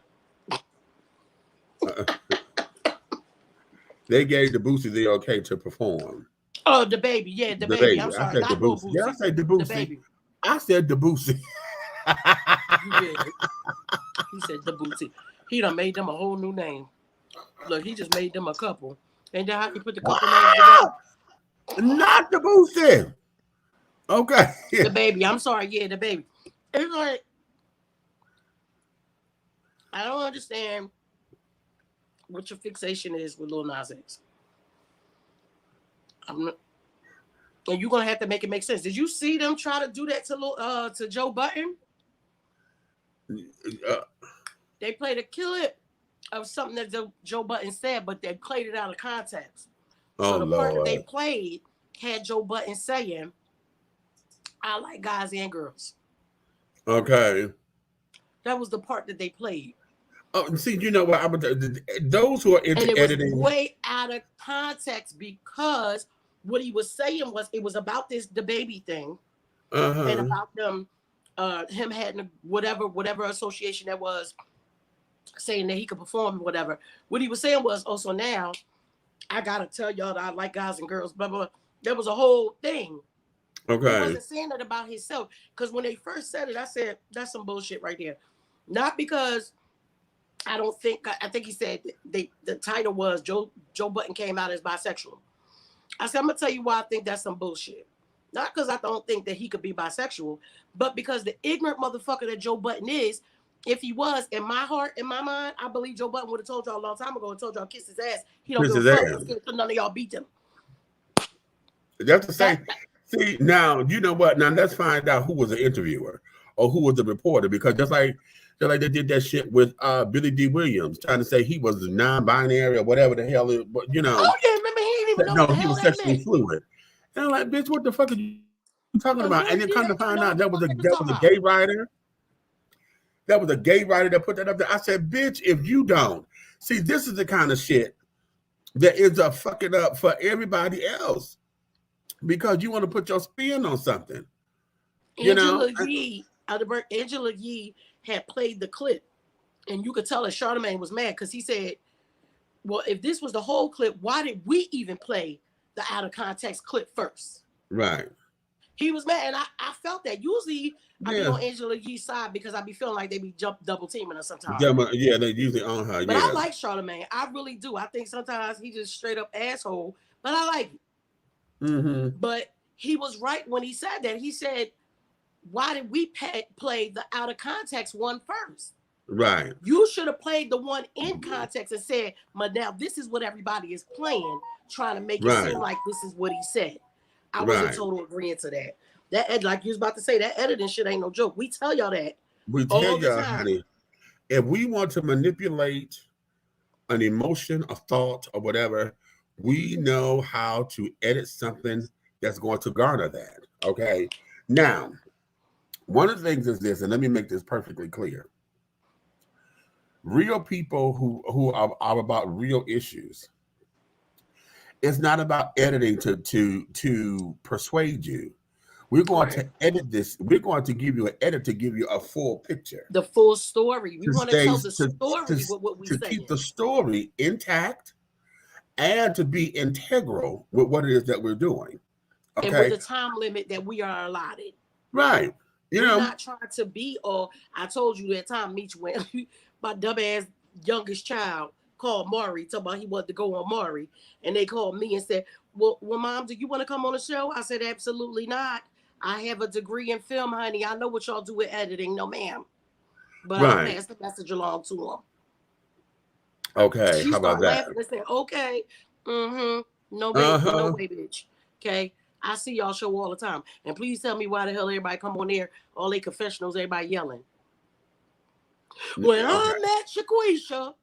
They gave the Boosie the okay to perform. Oh, the baby. Yeah, the baby. I'm sorry. Not Boosie. Yeah, I said the Boosie. The baby. I said the Boosie. You did. He said the Boosie. He done made them a whole new name. Look, he just made them a couple. And then how he put the couple names together? Not the Boosie. Okay. The baby. I'm sorry. Yeah, the baby. It's like, I don't understand what your fixation is with Lil Nas X. And you're gonna have to make it make sense. Did you see them try to do that to Joe Budden? They played a clip of something that Joe Budden said, but they played it out of context. So the part that they played had Joe Budden saying, "I like guys and girls." Okay. That was the part that they played. Oh, see, you know what? Those who are into editing, was way out of context because what he was saying was it was about the baby thing, and about them, him having whatever association that was, saying that he could perform whatever. What he was saying was, oh, so now I gotta tell y'all that I like guys and girls. Blah blah. Blah. There was a whole thing. Okay. He wasn't saying that about himself because when they first said it, I said that's some bullshit right there. Not because. I think he said the title was Joe Budden came out as bisexual. I said, I'm going to tell you why I think that's some bullshit. Not because I don't think that he could be bisexual, but because the ignorant motherfucker that Joe Budden is, if he was, in my heart, in my mind, I believe Joe Budden would have told y'all a long time ago and told y'all kiss his ass. He don't give a fuck. None of y'all beat him. That's the same. See, now, you know what? Now, let's find out who was the interviewer or who was the reporter, because just like they did that shit with Billy D. Williams, trying to say he was non-binary or whatever the hell it, but you know. Oh yeah, remember he didn't even know what the hell he was sexually fluid. And I'm like, bitch, what the fuck are you talking about? And then come to find out that was a gay writer. That was a gay writer that put that up there. I said, bitch, if you don't see, this is the kind of shit that ends up fucking up for everybody else because you want to put your spin on something. Angela Yee had played the clip, and you could tell that Charlamagne was mad because he said, well, if this was the whole clip, why did we even play the out of context clip first? Right. He was mad, and I felt that. Usually, I be Yeah. on Angela Yee's side because I be feeling like they be double teaming her sometimes. Yeah, they usually on her. But yeah. I like Charlamagne. I really do. I think sometimes he just straight up asshole, but I like it. Mm-hmm. But he was right when he said that. He said, why did we play the out of context one first? Right. You should have played the one in context and said, but now this is what everybody is playing, trying to make it seem like this is what he said. I was in total agreement to that. That, like you was about to say, that editing shit ain't no joke. We tell y'all that. We tell y'all, honey, if we want to manipulate an emotion, a thought, or whatever, we know how to edit something that's going to garner that. Okay. Now, one of the things is this, and let me make this perfectly clear. Real people who are about real issues. It's not about editing to persuade you. We're going to edit this. We're going to give you an edit to give you a full picture. The full story. We want to tell the story with what we say. To keep the story intact and to be integral with what it is that we're doing. Okay. And with the time limit that we are allotted. Right. We're not trying to be, or I told you that time, Meech, when my dumbass youngest child called Maury, talking about he wanted to go on Maury, and they called me and said, well, Mom, do you want to come on the show? I said, absolutely not. I have a degree in film, honey. I know what y'all do with editing. No, ma'am. But I passed the message along to him. Okay, she how about that? And said, okay, no, baby, no way, bitch. Okay, I see y'all show all the time. And please tell me why the hell everybody come on there, all they confessionals, everybody yelling. When I met Shaquisha,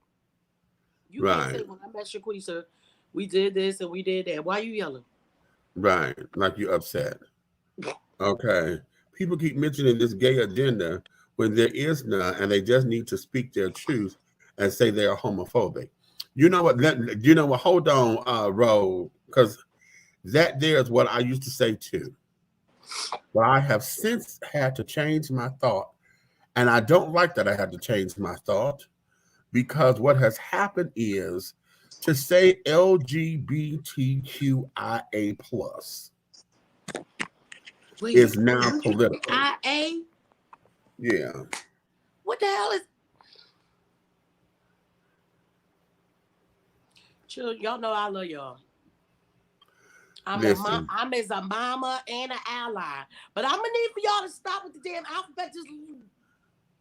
you can't say when I met Shaquisha, we did this and we did that. Why are you yelling? Right, like you're upset. Okay, people keep mentioning this gay agenda when there is none, and they just need to speak their truth and say they are homophobic. You know what? Hold on, Ro, because that there is what I used to say too. But I have since had to change my thought, and I don't like that I had to change my thought, because what has happened is to say LGBTQIA plus is now political. IA? Yeah. What the hell is? Y'all know I love y'all. I'm as a mama and an ally. But I'm gonna need for y'all to stop with the damn alphabet. Just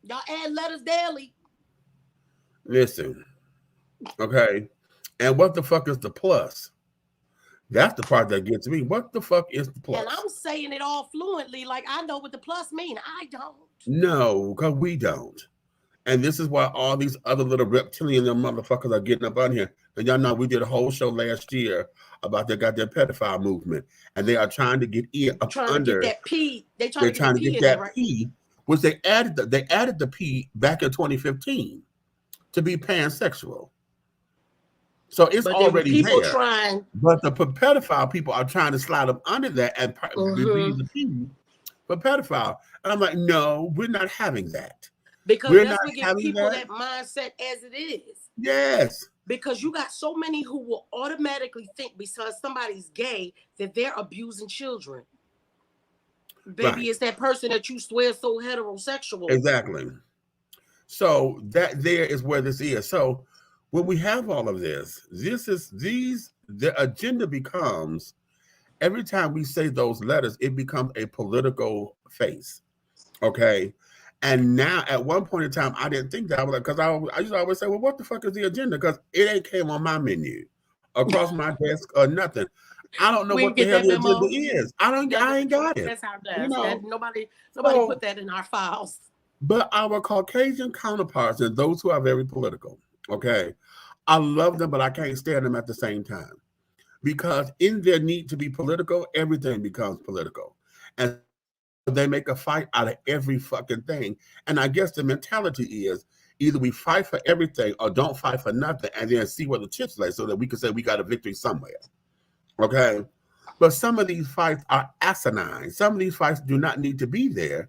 y'all add letters daily. Listen. Okay. And what the fuck is the plus? That's the part that gets me. What the fuck is the plus? And I'm saying it all fluently, like I know what the plus mean. I don't. No, because we don't. And this is why all these other little reptilian motherfuckers are getting up on here. And y'all know we did a whole show last year about their goddamn pedophile movement. And they are trying to get under that P. They're trying to get that P, which they added the P back in 2015 to be pansexual. So it's already people there. Trying, but the pedophile people are trying to slide them under that and be the P for pedophile. And I'm like, no, we're not having that. Because that's what gives people that mindset as it is. Yes. Because you got so many who will automatically think because somebody's gay that they're abusing children. Baby, it's that person that you swear is so heterosexual. Exactly. So that there is where this is. So when we have all of this, the agenda becomes, every time we say those letters, it becomes a political face. Okay. And now, at one point in time, I didn't think that. I was like, because I used to always say, well, what the fuck is the agenda? Because it ain't came on my menu, across my desk, or nothing. I don't know what the hell the agenda is. I ain't got it. That's how it does. Nobody put that in our files. But our Caucasian counterparts and those who are very political, okay, I love them, but I can't stand them at the same time. Because in their need to be political, everything becomes political. And they make a fight out of every fucking thing. And I guess the mentality is either we fight for everything or don't fight for nothing and then see where the chips lay so that we can say we got a victory somewhere. Okay? But some of these fights are asinine. Some of these fights do not need to be there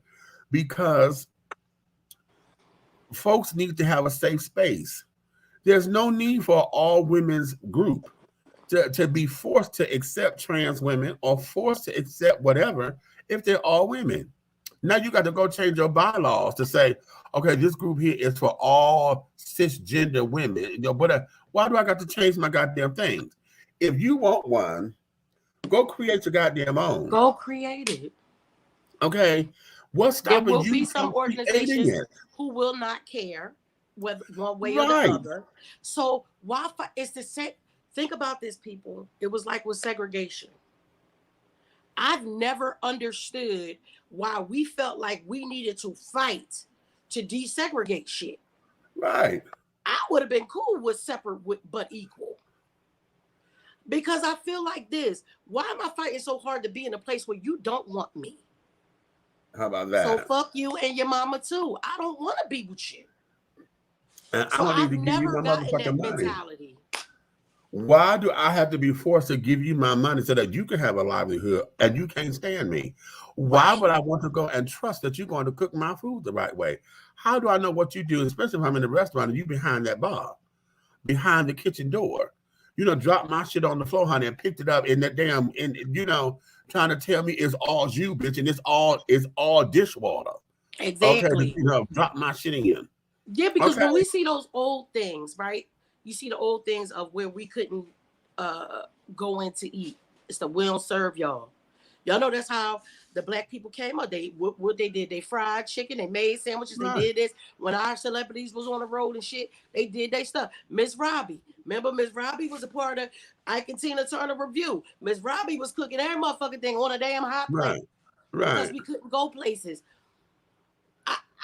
because folks need to have a safe space. There's no need for all women's group to be forced to accept trans women or forced to accept whatever if they're all women? Now you got to go change your bylaws to say, okay, this group here is for all cisgender women. You know, but why do I got to change my goddamn things? If you want one, go create your goddamn own. Go create it. Okay, what's stopping there will you be from some creating organizations it? who will not care whether one way or Right. the other. So why it's the same. Think about this, people. It was like with segregation. I've never understood why we felt like we needed to fight to desegregate shit. Right. I would have been cool with separate but equal. Because I feel like this. Why am I fighting so hard to be in a place where you don't want me? How about that? So fuck you and your mama too. I don't want to be with you. And So I don't I've need to give you never my gotten that motherfucking money. mentality. Why do I have to be forced to give you my money so that you can have a livelihood and you can't stand me? Why would I want to go and trust that you're going to cook my food the right way? How do I know what you do, especially if I'm in the restaurant and you behind that bar, behind the kitchen door? You know, drop my shit on the floor, honey, and picked it up in that damn, you know, trying to tell me it's all you, bitch, and it's all dishwater. Exactly. Okay, you know, drop my shit in. Yeah, because when we see those old things, right? You see the old things of where we couldn't go in to eat. It's the we don't serve y'all. Y'all know that's how the black people came up. They what they did, they fried chicken, they made sandwiches, Right. they did this. When our celebrities was on the road and shit, they did their stuff. Miss Robbie, remember Miss Robbie was a part of Ike and Tina Turner Review. Miss Robbie was cooking every motherfucking thing on a damn hot plate. Right. Because we couldn't go places.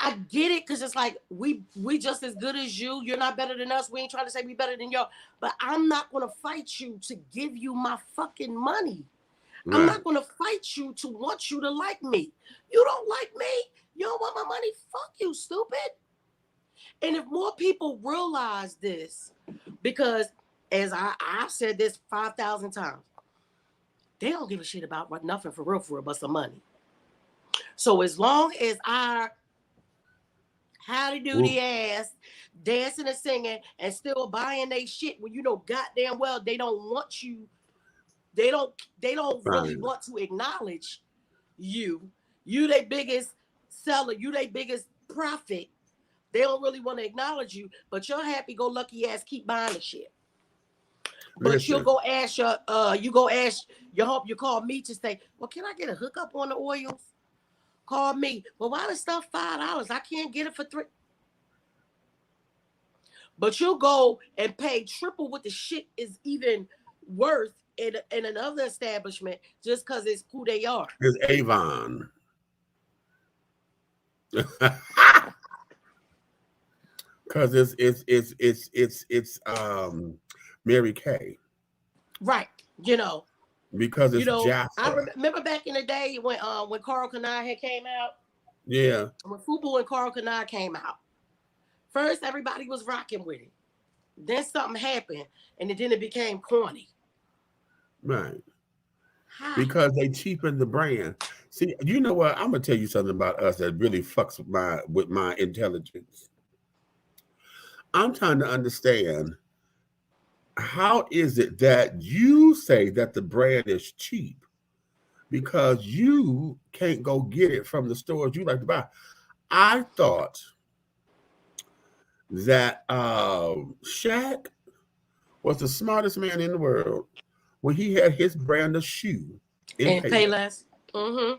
I get it, because it's like we just as good as you. You're not better than us. We ain't trying to say we better than y'all. But I'm not gonna fight you to give you my fucking money. Right. I'm not gonna fight you to want you to like me. You don't like me. You don't want my money. Fuck you, stupid. And if more people realize this, because as I've said this 5,000 times, they don't give a shit about nothing for real, but some money. So as long as our howdy doody ass dancing and singing and still buying they shit when you know goddamn well they don't want you, they don't really want to acknowledge you their biggest seller, you their biggest profit. They don't really want to acknowledge you, but your happy-go-lucky ass keep buying the shit. But you'll go ask your you call me to say, well, can I get a hookup on the oils? Call me. Well, why the stuff $5? I can't get it for $3. But you'll go and pay triple what the shit is even worth in another establishment just because it's who they are. It's Avon. Because it's Mary Kay. Right. You know. Because it's Jasper. I remember back in the day when Carl Kanai had came out. Yeah. When Fubu and Carl Kanai came out. First, everybody was rocking with it. Then something happened, and then it became corny. Right. Because they cheapened the brand. See, you know what? I'm gonna tell you something about us that really fucks with my intelligence. I'm trying to understand, how is it that you say that the brand is cheap because you can't go get it from the stores you like to buy? I thought that Shaq was the smartest man in the world when he had his brand of shoe in Payless. Mm-hmm.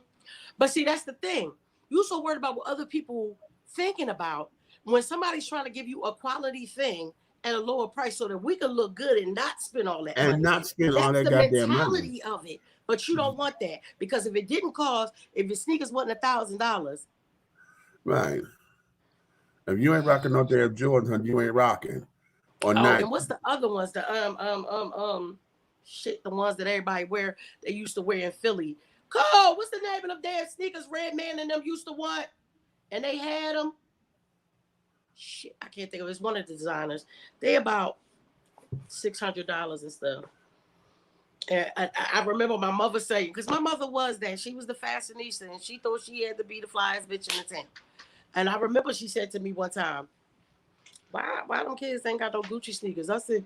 But see, that's the thing. You're so worried about what other people thinking about when somebody's trying to give you a quality thing at a lower price so that we can look good and not spend all that money. And not spend all that goddamn money. That's the mentality of it. But you don't want that, because if it didn't cost, if your sneakers wasn't $1,000. Right. If you ain't rocking no damn Jordans, you ain't rocking. Or not. And what's the other ones? The shit, the ones that everybody wear, they used to wear in Philly. Cole, what's the name of them damn sneakers Redman and them used to want? And they had them. Shit, I can't think of it. It's one of the designers. They about $600 and stuff. And I remember my mother saying, because my mother was that. She was the fashionista, and she thought she had to be the flyest bitch in the town. And I remember she said to me one time, why them kids ain't got no Gucci sneakers? I said,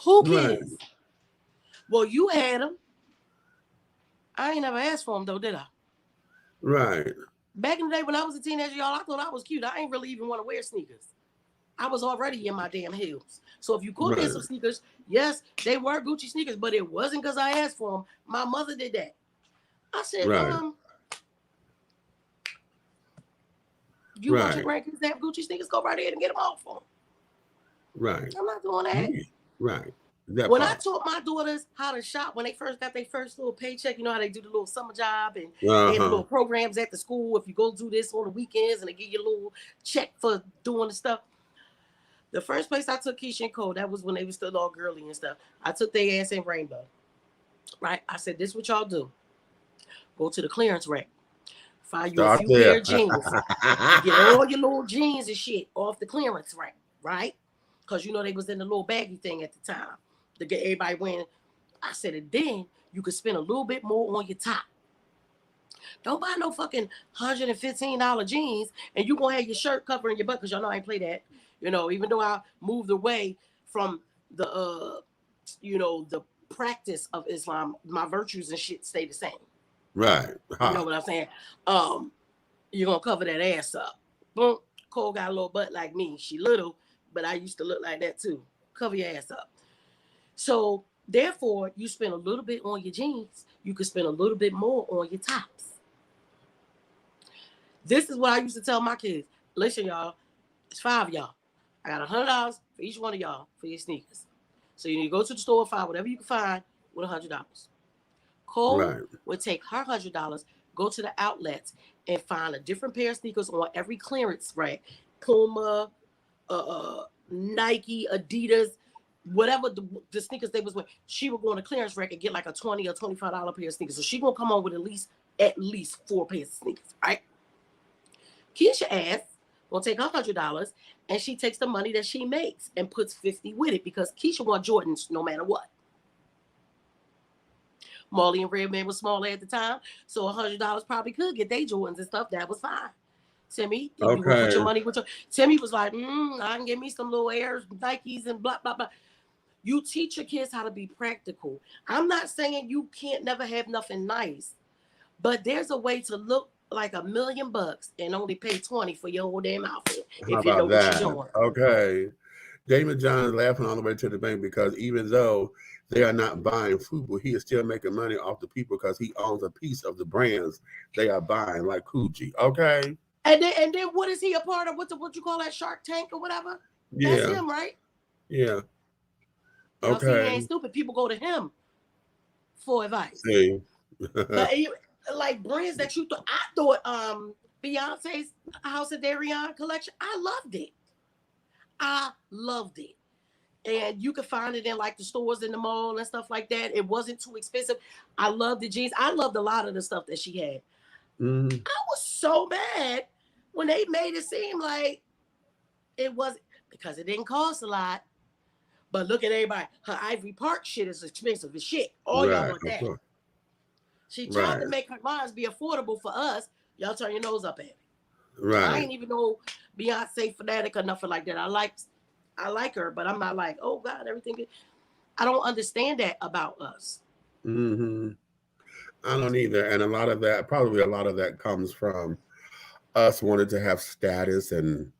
who kids? Right. Well, you had them. I ain't never asked for them though, did I? Right. Back in the day when I was a teenager, y'all, I thought I was cute. I ain't really even want to wear sneakers. I was already in my damn heels. So if you could get some sneakers, yes, they were Gucci sneakers, but it wasn't because I asked for them. My mother did that. I said, you want your grandkids to have Gucci sneakers? Go right ahead and get them off for them. Right. I'm not doing that. Right. When I taught my daughters how to shop, when they first got their first little paycheck, you know how they do the little summer job and they have little programs at the school. If you go do this on the weekends and they give you a little check for doing the stuff. The first place I took Keisha and Cole, that was when they were still all girly and stuff. I took their ass in Rainbow. Right? I said, this is what y'all do. Go to the clearance rack. Find you a few pair of jeans. Get all your little jeans and shit off the clearance rack. Right? Because you know they was in the little baggy thing at the time. To get everybody wearing. I said, and then you could spend a little bit more on your top. Don't buy no fucking $115 jeans and you gonna have your shirt covering your butt, because y'all know I ain't play that. You know, even though I moved away from the the practice of Islam, my virtues and shit stay the same. Right. You know what I'm saying? You're gonna cover that ass up. Boom. Cole got a little butt like me. She little, but I used to look like that too. Cover your ass up. So therefore, you spend a little bit on your jeans. You could spend a little bit more on your tops. This is what I used to tell my kids. Listen, y'all, it's 5 of y'all. I got $100 for each one of y'all for your sneakers. So you need to go to the store and find whatever you can find with $100. Cole would take her $100, go to the outlets and find a different pair of sneakers on every clearance rack. Puma, Nike, Adidas, whatever the sneakers they was wearing. She would go on the clearance rack and get like a $20 or $25 pair of sneakers. So she gonna come on with at least 4 pairs of sneakers, right? Keisha ass will take $100 and she takes the money that she makes and puts 50 with it because Keisha want Jordans no matter what. Molly and Redman was smaller at the time, so $100 probably could get they Jordans and stuff. That was fine. Timmy, you want to put your money with your Timmy was like, I can get me some little Airs, Nikes, and blah blah blah. You teach your kids how to be practical. I'm not saying you can't never have nothing nice, but there's a way to look like $1 million and only pay 20 for your whole damn outfit. How about that? Okay. Damon John is laughing all the way to the bank because even though they are not buying FUBU, he is still making money off the people because he owns a piece of the brands they are buying, like Coogee. Okay. And then what is he a part of? What you call that, Shark Tank or whatever? Yeah. That's him, right? Yeah. Okay. See, he ain't stupid. People go to him for advice. See. But like brands that you thought, I thought Beyonce's House of Darion collection, I loved it. And you could find it in like the stores in the mall and stuff like that. It wasn't too expensive. I loved the jeans. I loved a lot of the stuff that she had. I was so mad when they made it seem like it wasn't, because it didn't cost a lot. But look at everybody. Her Ivory Park shit is expensive as shit. All y'all want that. She tried to make her lines be affordable for us. Y'all turn your nose up at it. Right. I ain't even know Beyonce fanatic or nothing like that. I like her, but I'm not like, oh God, everything. I don't understand that about us. I don't either. And probably a lot of that comes from us wanting to have status and,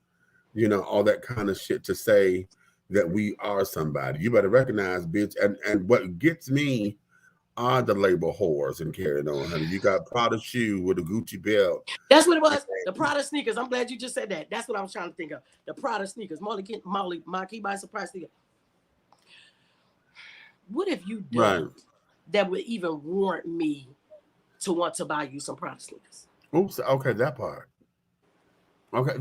all that kind of shit to say that we are somebody. You better recognize, bitch. And what gets me are the label whores and carrying on, honey. You got Prada shoe with a Gucci belt. That's what it was. The Prada sneakers. I'm glad you just said that. That's what I was trying to think of. The Prada sneakers. Molly, my key by surprise sneaker. What have you done that would even warrant me to want to buy you some Prada sneakers? Oops. Okay, that part. Okay.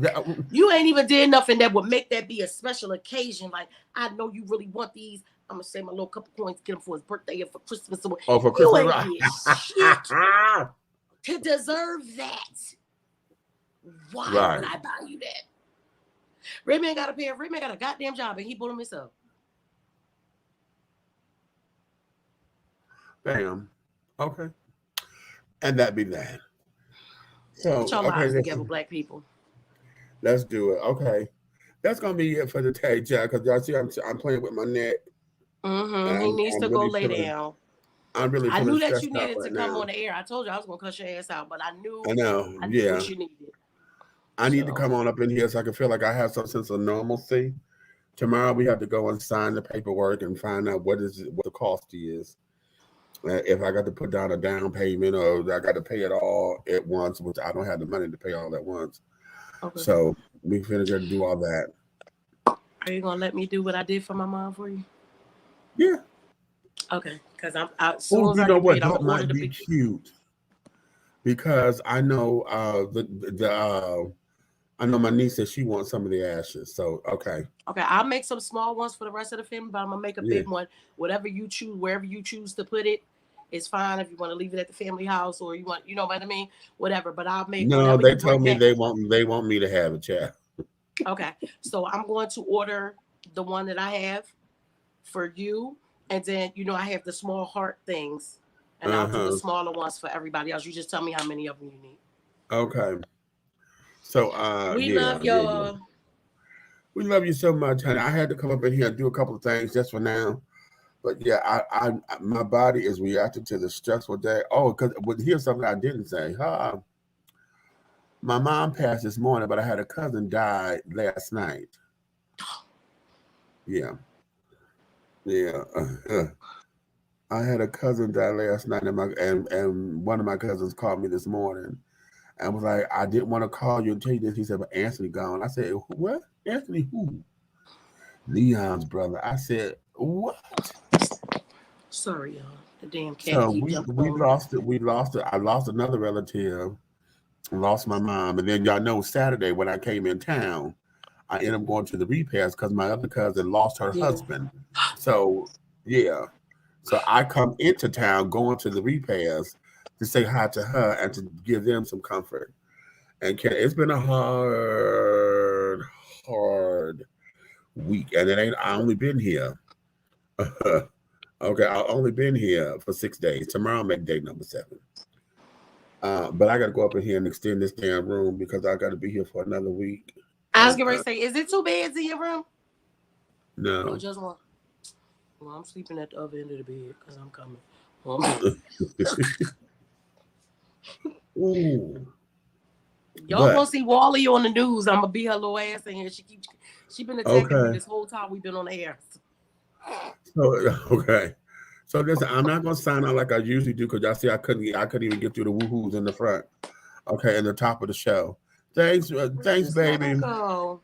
You ain't even did nothing that would make that be a special occasion. Like, I know you really want these. I'm gonna save my little couple coins, get him for his birthday or for Christmas. Oh, for Christmas, you ain't did shit to deserve that. Why would I buy you that? Redman got a goddamn job and he bought him himself. Bam. Okay. And that be that. So, put your lives together, black people. Let's do it. Okay. That's gonna be it for the day, Jack. Because y'all see, I'm playing with my neck. He needs to go lay down. I'm really I feeling knew that you stressed out needed to right come now. on the air. I told you I was gonna cut your ass out, but I knew I know. Yeah. what you needed. I need to So come on up in here so I can feel like I have some sense of normalcy. Tomorrow we have to go and sign the paperwork and find out what the cost is. If I got to put down a down payment or I got to pay it all at once, which I don't have the money to pay all at once. okay. So we finna go to do all that. Are you gonna let me do what I did for my mom for you? Yeah. Okay, because I'm as Oh, soon as you I know get what? paid, I'm That gonna order might the be big. cute because I know I know my niece said she wants some of the ashes. So okay. Okay, I'll make some small ones for the rest of the family, but I'm gonna make a Yeah. big one. Whatever you choose, wherever you choose to put it, it's fine. If you want to leave it at the family house or you want, you know what I mean, whatever. But I'll make No, whatever they you told bring me back. they want me to have a child. Okay, so I'm going to order the one that I have for you, and then I have the small heart things, and I'll do the Uh-huh. smaller ones for everybody else. You just tell me how many of them you need. Okay. So We yeah, love yeah, yeah. y'all. We love you so much, honey. I had to come up in here and do a couple of things just for now. But yeah, my body is reacting to the stressful day. Oh, because here's something I didn't say. My mom passed this morning, but I had a cousin die last night. Yeah, yeah. I had a cousin die last night, and one of my cousins called me this morning and was like, "I didn't want to call you and tell you this." He said, "But Anthony gone." I said, "What? Anthony who?" Leon's brother. I said, "What?" Sorry, y'all. The damn cat So keep we jumping we on me. lost it. We lost it. I lost another relative. Lost my mom, and then y'all know Saturday when I came in town, I ended up going to the repairs because my other cousin lost her Yeah. husband. So yeah, so I come into town going to the repairs to say hi to her and to give them some comfort. And it's been a hard week, and it ain't. I only been here. Okay, I've only been here for 6 days. Tomorrow I'll make day number 7. But I got to go up in here and extend this damn room because I got to be here for another week. I was And getting ready to say, is it 2 beds in your room? Or no. just one? Well, I'm sleeping at the other end of the bed because I'm coming. Ooh. Y'all But gonna see Wally on the news. I'm gonna be her little ass in here. She been attacking me okay. this whole time we've been on the air. So okay. So listen, I'm not gonna sign out like I usually do because y'all see I couldn't even get through the woohoos in the front. Okay, in the top of the show. Thanks, thanks, Just let her baby. go.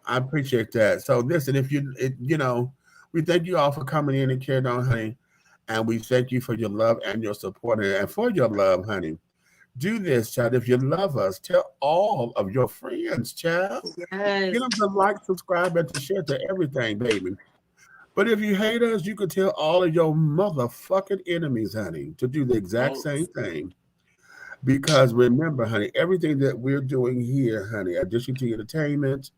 I appreciate that. So listen, if we thank you all for coming in and carrying on, honey, and we thank you for your love and your support and for your love, honey. Do this, child. If you love us, tell all of your friends, child. Yes. Get them to like, subscribe, and to share to everything, baby. But if you hate us, you could tell all of your motherfucking enemies, honey, to do the exact same Thanks. thing. Because remember, honey, everything that we're doing here, honey, Addition to Entertainment,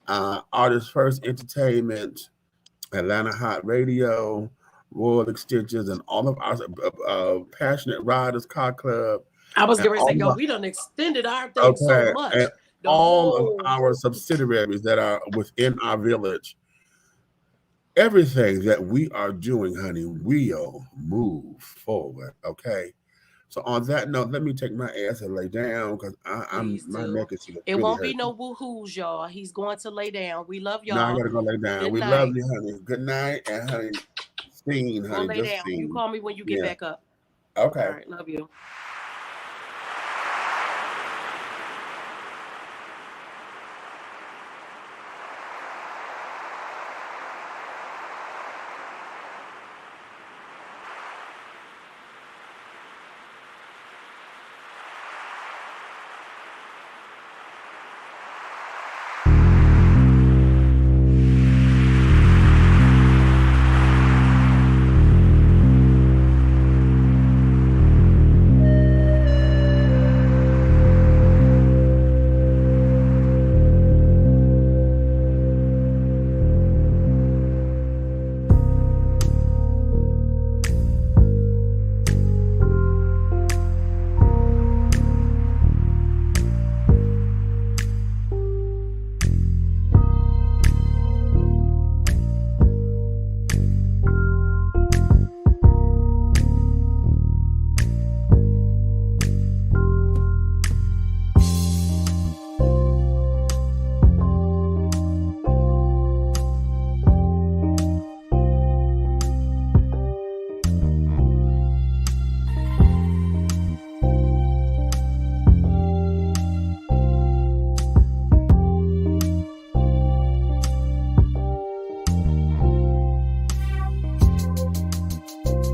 Artist First Entertainment, Atlanta Hot Radio, Royal Extensions, and all of our Passionate Riders Car Club, I was and getting ready to say, all yo, of we done extended our thing so okay, much. and The all of whole our subsidiaries that are within our village. Everything that we are doing, honey, will move forward. Okay. So on that note, let me take my ass and lay down because please my do. neck is It really won't be hurting. no woohoos, y'all. He's going to lay down. We love Now I y'all. gotta go lay down. Good We love night. you, honey. Good night, and honey, scene, Go honey, lay just down. You scene. call me when you get Yeah. back up. All Okay. right. Love you.